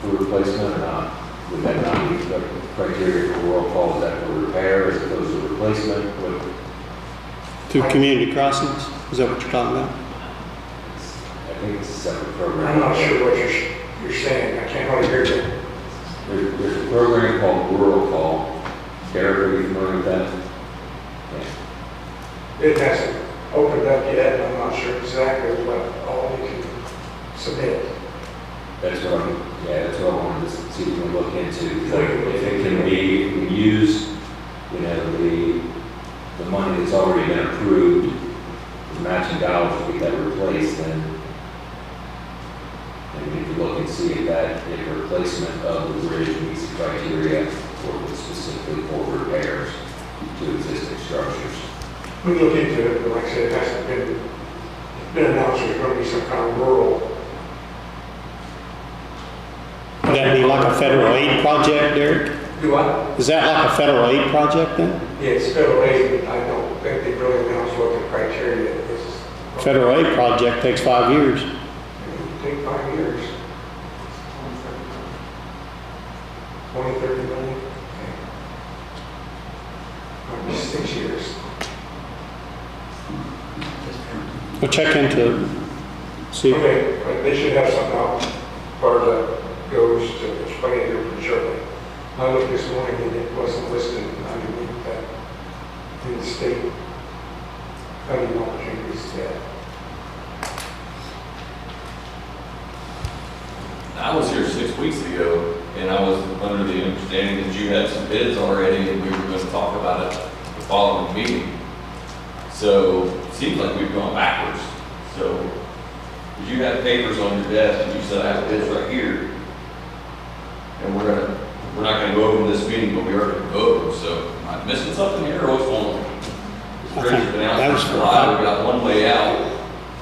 for replacement or not? Would that not be the criteria for rural call? Is that for repair as opposed to replacement? Through community crossings? Is that what you're talking about? I think it's a separate program. I'm not sure what you're saying. I can't hardly hear you. There's a program called Rural Call. Derek, are you familiar with that? Yeah. It hasn't opened up yet, and I'm not sure exactly what all you can submit. That's what I wanted to see if we can look into. If it can be, if we use, the money that's already been approved, the matching dollars to get that replaced, then we need to look and see if replacement of the bridge meets the criteria for specifically for repairs to existing structures. We can look into it, but like I said, it hasn't been announced there's going to be some kind of rural. Would that be like a federal aid project, Derek? Do what? Is that like a federal aid project then? Yeah, it's federal aid, but I don't think they really announced what the criteria is. Federal aid project takes 5 years. It take 5 years. 20, 30 million. Might be 6 years. We'll check into it. See. Okay, but they should have something else as far as that goes to explain it here pretty shortly. I looked this morning and it wasn't listed underneath that in the state funding opportunities yet. I was here 6 weeks ago, and I was under the understanding that you had some bids already, and we were going to talk about it the following meeting. So, it seems like we've gone backwards. So, you had papers on your desk, and you said, I have bids right here. And we're not gonna go over them this meeting, but we are gonna go over them. So, am I missing something here, or what's going on? This bridge has been out since July, we got one way out,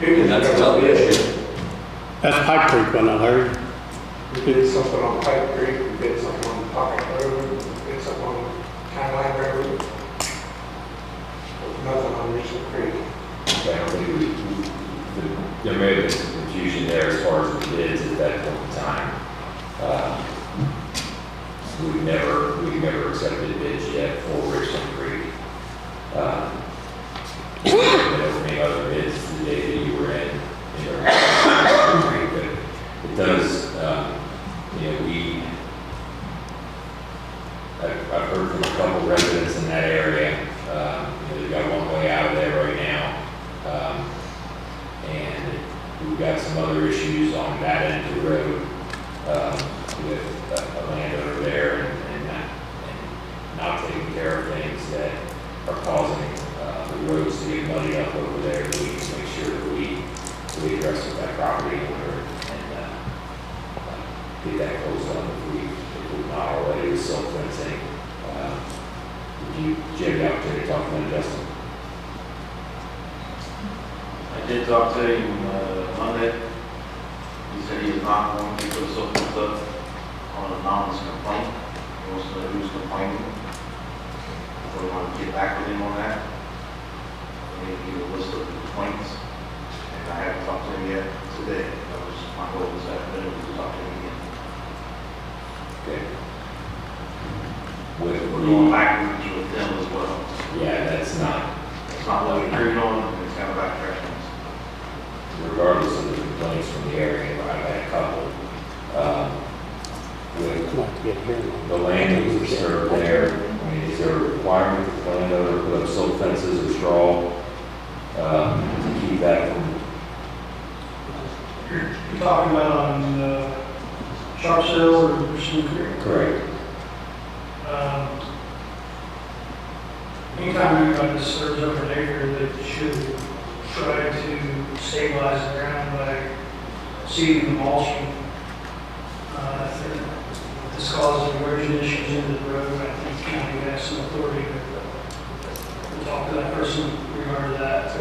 and that's another issue. That's Pipe Creek, wasn't it, Larry? We did something on Pipe Creek, we did something on Pocket Road, we did something on County Line Road. Nothing on Richland Creek. I don't think there may have been some confusion there as far as the bids at that point in time. We've never accepted bids yet for Richland Creek. We've been opening other bids the day that you were in Richland Creek, but it does, I've heard from a couple residents in that area. They've got one way out of there right now. And we've got some other issues on that Councilman Justin. I did talk to him Monday. He said he is not going to put something up on an anonymous complaint. He wants to know who's complaining. So we want to get back with him on that. We need to get a list of the complaints. And I haven't talked to him yet today. That was my goal this afternoon, was to talk to him again. Okay. We're going backwards with them as well. Yeah, that's not, It's not what we agreed on, and it's kind of backtracking. regardless of the complaints from the area, I've had a couple. With Like to get here. the land that was disturbed there, I mean, is there a requirement that the landowner put up silt fences or straw to keep that from? You're talking about on Sharp Hill or Smooth Creek? Correct. Anytime anybody disturbs over an acre, they should try to stabilize the ground by seeding and mulching. If this causes erosion issues into the road, I think the county has some authority to talk to that person regarding that.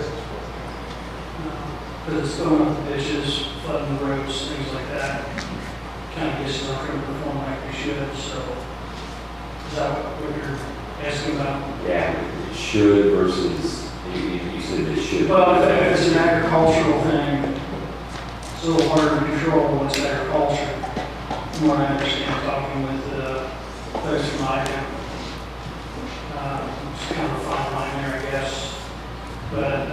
Because it's filling up the ditches, flooding the roads, things like that. County just not going to perform like we should, so is that what you're asking about? Yeah, should versus, you said it should. Well, if it's an agricultural thing, it's a little harder to control when it's agriculture. From what I understand, talking with folks from IDEM. It's kind of a fine line there, I guess. But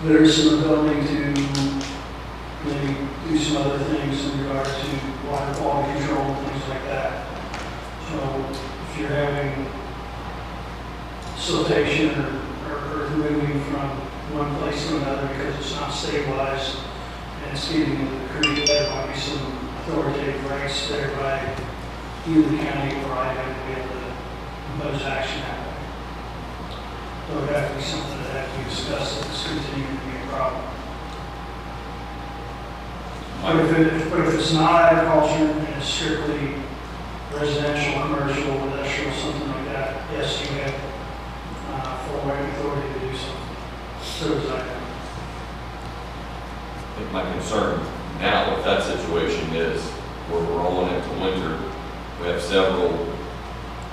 there is some ability to maybe do some other things in regard to water quality control and things like that. So if you're having siltation or moving from one place to another because it's not stabilized and it's feeding into the creek, there might be some authoritative rights there by either the county or IDEM to be able to impose action that way. So it would have to be something that has to be discussed if it's continuing to be a problem. But if it's not agriculture and it's strictly residential, commercial, industrial, something like that, yes, you have full right authority to do so. So does IDEM. I think my concern now with that situation is we're rolling into winter. We have several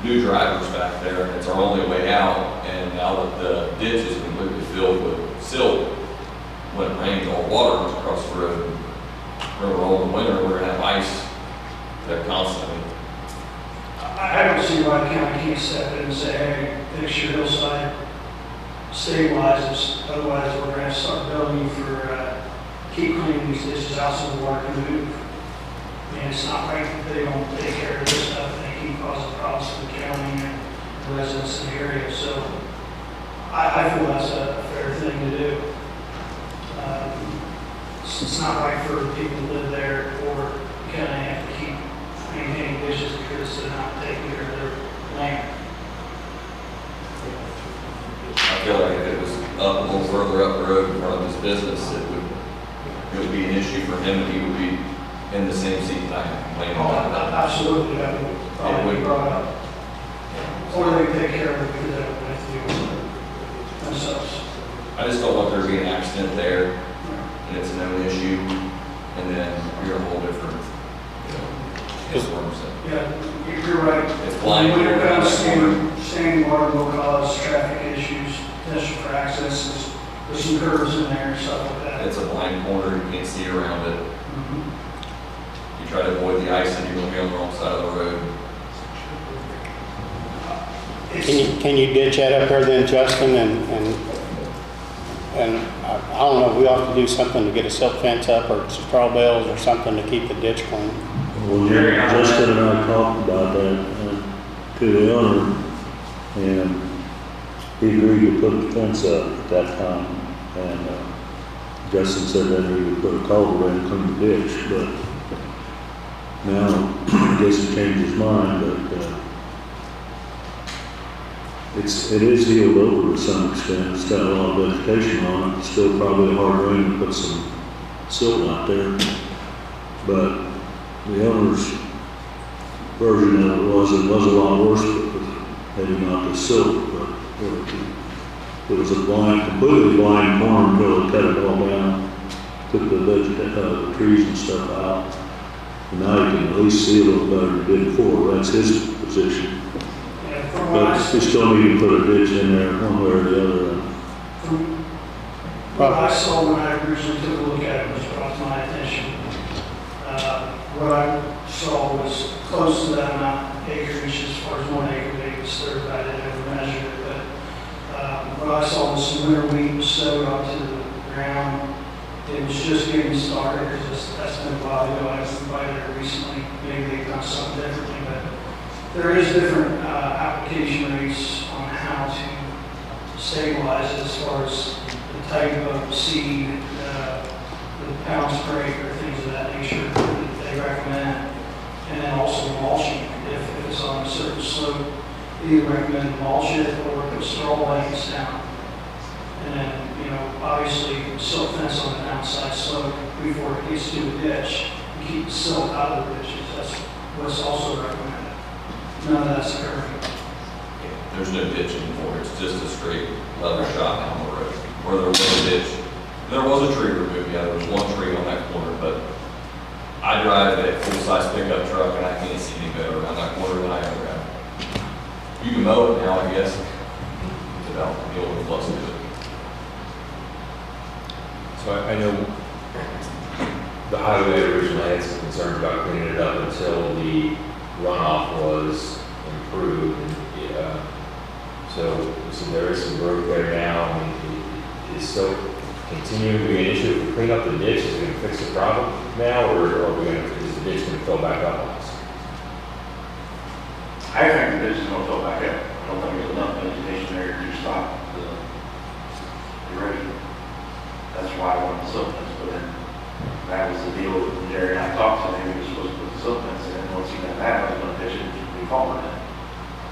new drivers back there, and it's our only way out. And now that the ditch is completely filled with silt, when it rains, all water runs across the road. We're rolling in winter, we're gonna have ice there constantly. I don't see why the county can't step in and say, hey, fix your hillside, stabilize this, otherwise we're gonna have to start building for, keep cleaning these ditches out so the water can move. And it's not right that they don't take care of this stuff, and they keep causing problems for the county and the residents in the area, so I feel that's a fair thing to do. It's not right for the people who live there, or the county have to keep maintaining ditches because they're not taking care of their land. I feel like if it was up a little further up the road in front of his business, it would be an issue for him, and he would be in the same seat that I'm complaining about. Absolutely, that would probably be brought up. Or they take care of it because they don't have to deal with it themselves. I just don't want there to be an accident there, and it's a known issue, and then you're a whole different, Yeah, you're right. It's blind. When it comes to standing water will cause traffic issues, potential for access, there's some curves in there and stuff like that. It's a blind corner, you can't see around it. You try to avoid the ice and you're gonna be on the wrong side of the road. Can you ditch that up there then, Justin, and I don't know, we ought to do something to get a silt fence up or straw bales or something to keep the ditch clean. Well, Justin and I talked about that to the owner, and he agreed to put the fence up at that time. And Justin said that he would put a culvert in and clean the ditch, but now I guess he changed his mind. But it is healed over to some extent. It's got a lot of vegetation on it. It's still probably a hard rain to put some silt out there, but the owner's version of it was a lot worse with heading out to silt, but It was a blind, completely blind corner until they cut it all down, took the trees and stuff out. And now you can at least see a little better than it did before. That's his position. And from what I But we still need to put a ditch in there one way or the other. From what I saw when I originally took a look at it, was brought to my attention. What I saw was close to that amount of acreage, as far as 1 acre, they considered, I didn't ever measure it, but what I saw was some winter wheat sowed onto the ground. It was just getting started, because that's been a while ago. I was invited there recently, maybe they've done something differently, but there is different application rates on how to stabilize it as far as the type of seed, the pounds per acre, things of that nature that they recommend. And then also mulching, if it's on a certain slope, they either recommend mulch it or put straw blanks down. And then, obviously silt fence on the downside slope before it gets to the ditch, and keep the silt out of the ditches. That's what's also recommended. None of that's occurring. There's no ditch anymore, it's just a straight level shot down the road. Where there was a ditch, there was a tree removed, yeah, there was one tree on that corner, but I drive a full-size pickup truck and I can't see any better around that corner than I ever have. You can mow it now, I guess, it's about the old plus to it. So I know the highway originally had some concerns about cleaning it up until the runoff was improved. And, so there is some growth there now. I mean, is so continuing to be an issue if we clean up the ditch? Is it going to fix the problem now, or is the ditch going to fill back up on us? I think the ditch is going to fill back up. I don't think there's enough vegetation there to stop the erosion. That's why I wanted the silt fence put in. That was the deal when Jerry and I talked to him. He was supposed to put the silt fence in, and once he done that, I was going to pitch it and be culvert in.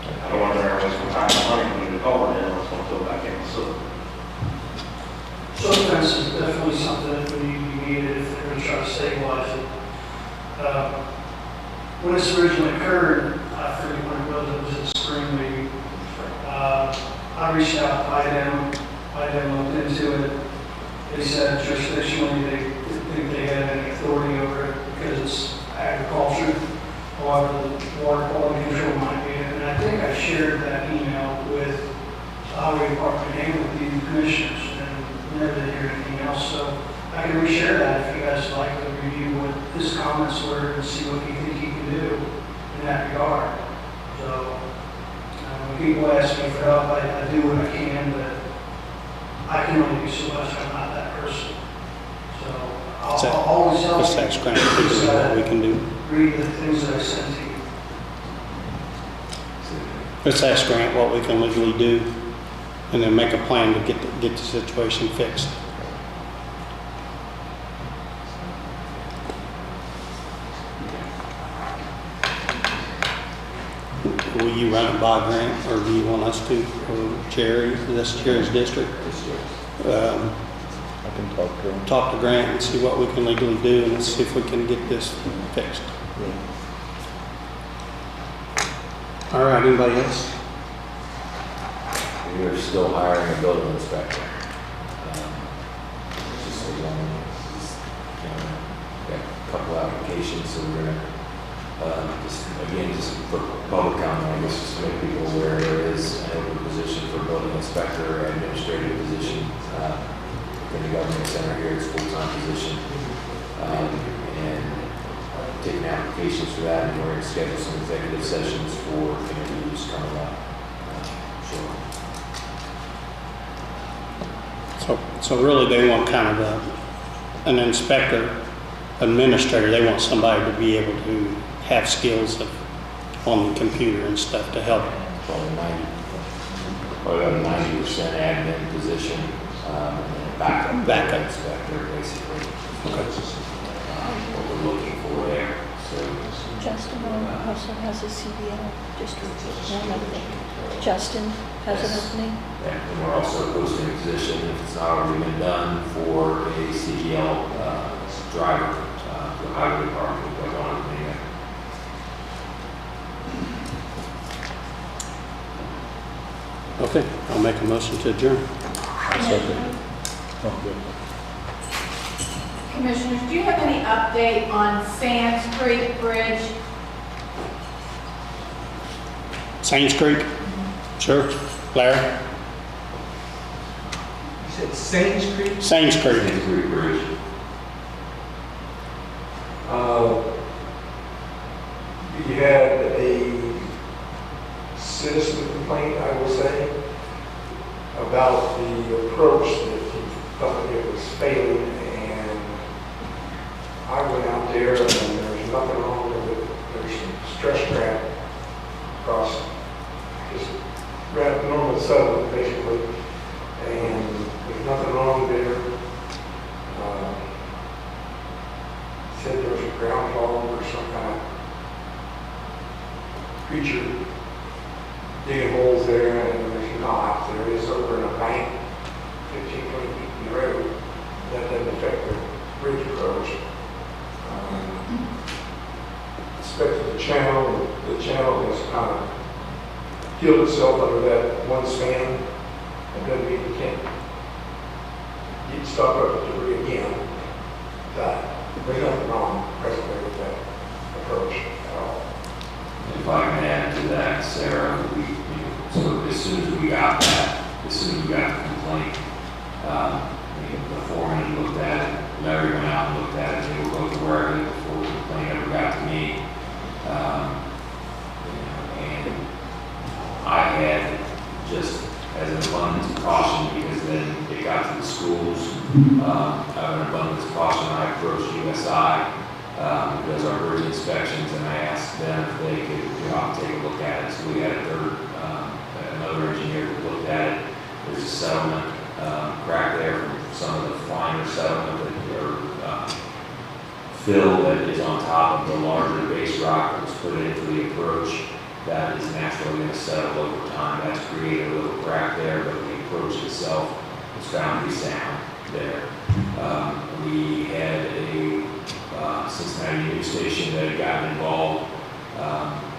I don't want to waste my time and money putting the culvert in, it's going to fill back in the silt. Silt fence is definitely something that we needed if they're going to try to stabilize it. When this originally occurred, I forget when it was in the spring maybe, I reached out to IDEM looked into it. They said jurisdictionally they didn't think they had any authority over it because it's agriculture. However, the water quality control might be, and I think I shared that email with the highway department and with the commissioners, and never did hear anything else. So I can reshare that if you guys would like to review what his comments were and see what you think he can do in that regard. So when people ask me for help, I do what I can, but I can only do so much. I'm not that person. So I'll always help Let's you. ask Grant what we can do. Read the things that I sent to you. Let's ask Grant what we can legally do, and then make a plan to get the situation fixed. Will you run it by Grant, or do you want us to, or Jerry? That's Jerry's district. I can talk to him. Talk to Grant and see what we can legally do, and let's see if we can get this fixed. All right, anybody else? We are still hiring a building inspector. Just so got a couple applications, so we're gonna, just for public comment, I guess, just to make people aware, there is an open position for building inspector, administrative position, in the government center here. It's a full-time position. And taking applications for that, and we're going to schedule some executive sessions for interviews coming up. So really, they want kind of an inspector, administrator. They want somebody to be able to have skills on the computer and stuff to help. Probably about a 90% admin position, and then a backup inspector, basically. Okay. What we're looking for there. So, Justin also has a CDL district one, I think. Justin has an opening. yeah, and we're also posting a position, if it's not already been done, for a CDL driver, the highway department, like on it. Okay, I'll make a motion to adjourn. Second. Okay. Commissioners, do you have any update on Sands Creek Bridge? Sains Creek? Sure. Larry? You said Sains Creek? Sains Creek. Sands Creek Bridge. We had a citizen complaint, I will say, about the approach that he thought it was failing, and I went out there and there's nothing wrong with it. There's some stress trap across, just right normal settlement basically, and there's nothing wrong there. Said there was a groundhog or some kind of creature digging holes there, and there's not. There is over in a bank, 15, 20 feet from the road. That doesn't affect the bridge approach. Respect to the channel has kind of killed itself under that one span. That doesn't mean we can't get stuck up with debris again. There's nothing wrong presently with that approach at all. If I can add to that, Sarah, so as soon as we got the complaint, the foreman looked at it, Larry went out and looked at it, they were both aware of it before the complaint ever got to me. And I had, just as an abundance of caution, because then it got to the schools, out of an abundance of caution, I approached USI, who does our bridge inspections, and I asked them if they could go out and take a look at it. So we had another engineer that looked at it. There's a settlement crack there from some of the finer settlement or fill that is on top of the larger base rock that was put into the approach. That is naturally going to settle over time. That's created a little crack there, but the approach itself was found to be sound there. We had a Cincinnati news station that had gotten involved.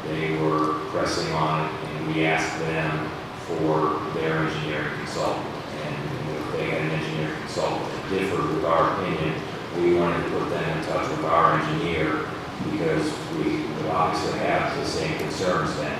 They were pressing on it, and we asked them for their engineering consultant. And if they had an engineering consultant that differed with our opinion, we wanted to put them in touch with our engineer, because we would obviously have the same concerns then.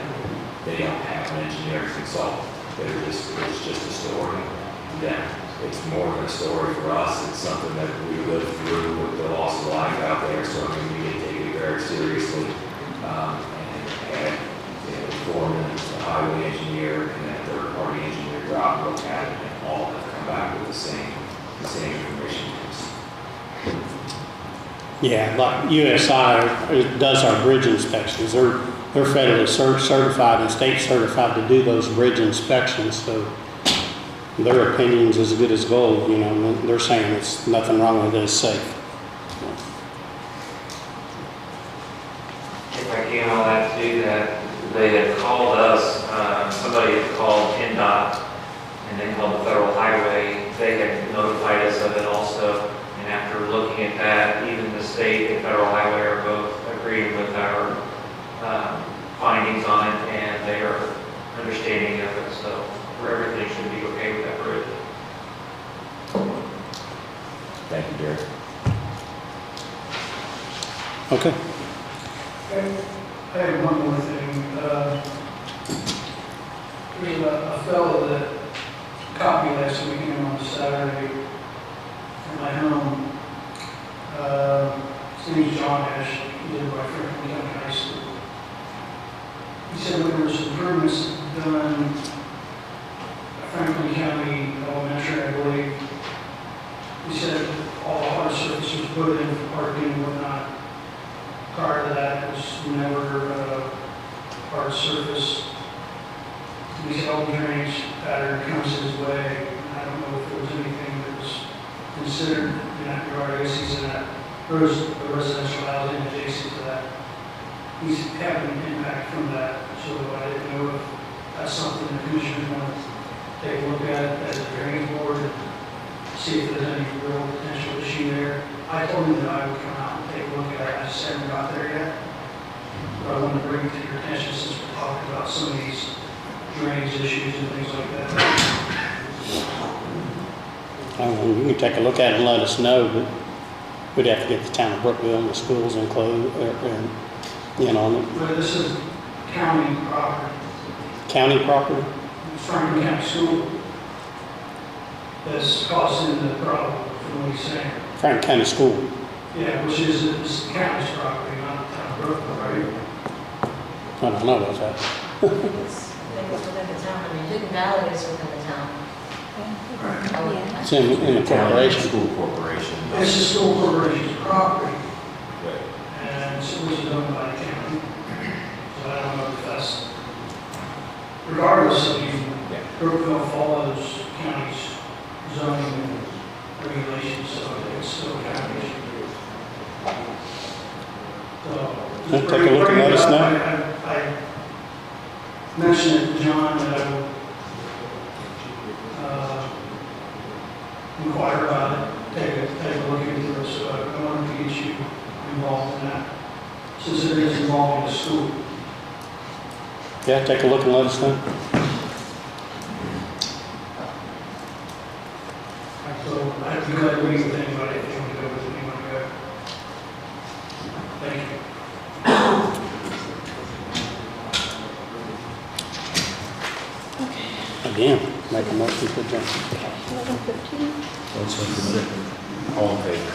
They don't have an engineering consultant. It's just a story to them. It's more than a story for us. It's something that we lived through with the loss of life out there, so I mean, we did take it very seriously. And had the foreman, the highway engineer, and that third-party engineer go out and look at it, and all have come back with the same information. Yeah, like USI does our bridge inspections. They're federally certified and state certified to do those bridge inspections, so their opinion's as good as gold, you know. They're saying it's nothing wrong with it, it's safe. If I can, I'll have to do that. They had called us, somebody had called NDOT, and they called the Federal Highway. They had notified us of it also. And after looking at that, even the state and Federal Highway are both agreeing with our findings on it, and they are understanding of it. So everything should be okay with that bridge. Thank you, Derek. Okay. I have one more thing. There's a fellow that caught me last weekend on Saturday at my home. His name's John Ashley. He lived by Franklin County High School. He said when there was improvements done at Franklin County Elementary, I believe, he said all the hard surface was put in for parking and whatnot. Prior to that, it was never hard surface. He said all the drainage pattern comes his way. I don't know if there was anything that was considered in that regard. I guess he's in that residential housing adjacent to that. He's having an impact from that, so I didn't know if that's something the commissioners want to take a look at as a drainage board and see if there's any real potential issue there. I told him that I would come out and take a look at it. I just haven't got there yet. But I wanted to bring it to your attention since we're talking about some of these drainage issues and things like that. I don't know, you can take a look at it and let us know, but we'd have to get the town of Brookville and the schools enclosed, in on it. But this is county property, County property? Franklin County School. That's causing the problem from what he's saying. Franklin County School. Yeah, which is the county's property, not the town of Brookville, right? I don't know about that. It's within the town, I mean, Hidden Valley is within the town. Yeah. It's in the corporation. School corporation. It's the school corporation's property, Right. and schools are owned by the county. So I don't know if that's, regardless, I mean, Brookville follows county's zoning and regulations, so it's still a county issue. So, Take a look and let us know. I mentioned to John that I would inquire about it, take a look into it, so I wanted to get you involved in that, since it is involving the school. Yeah, take a look and let us know. So I'd be glad to meet with anybody if you want to go with me, you want to go. Thank you. Again, make a motion to adjourn. 11:15. I'll second it. All in favor?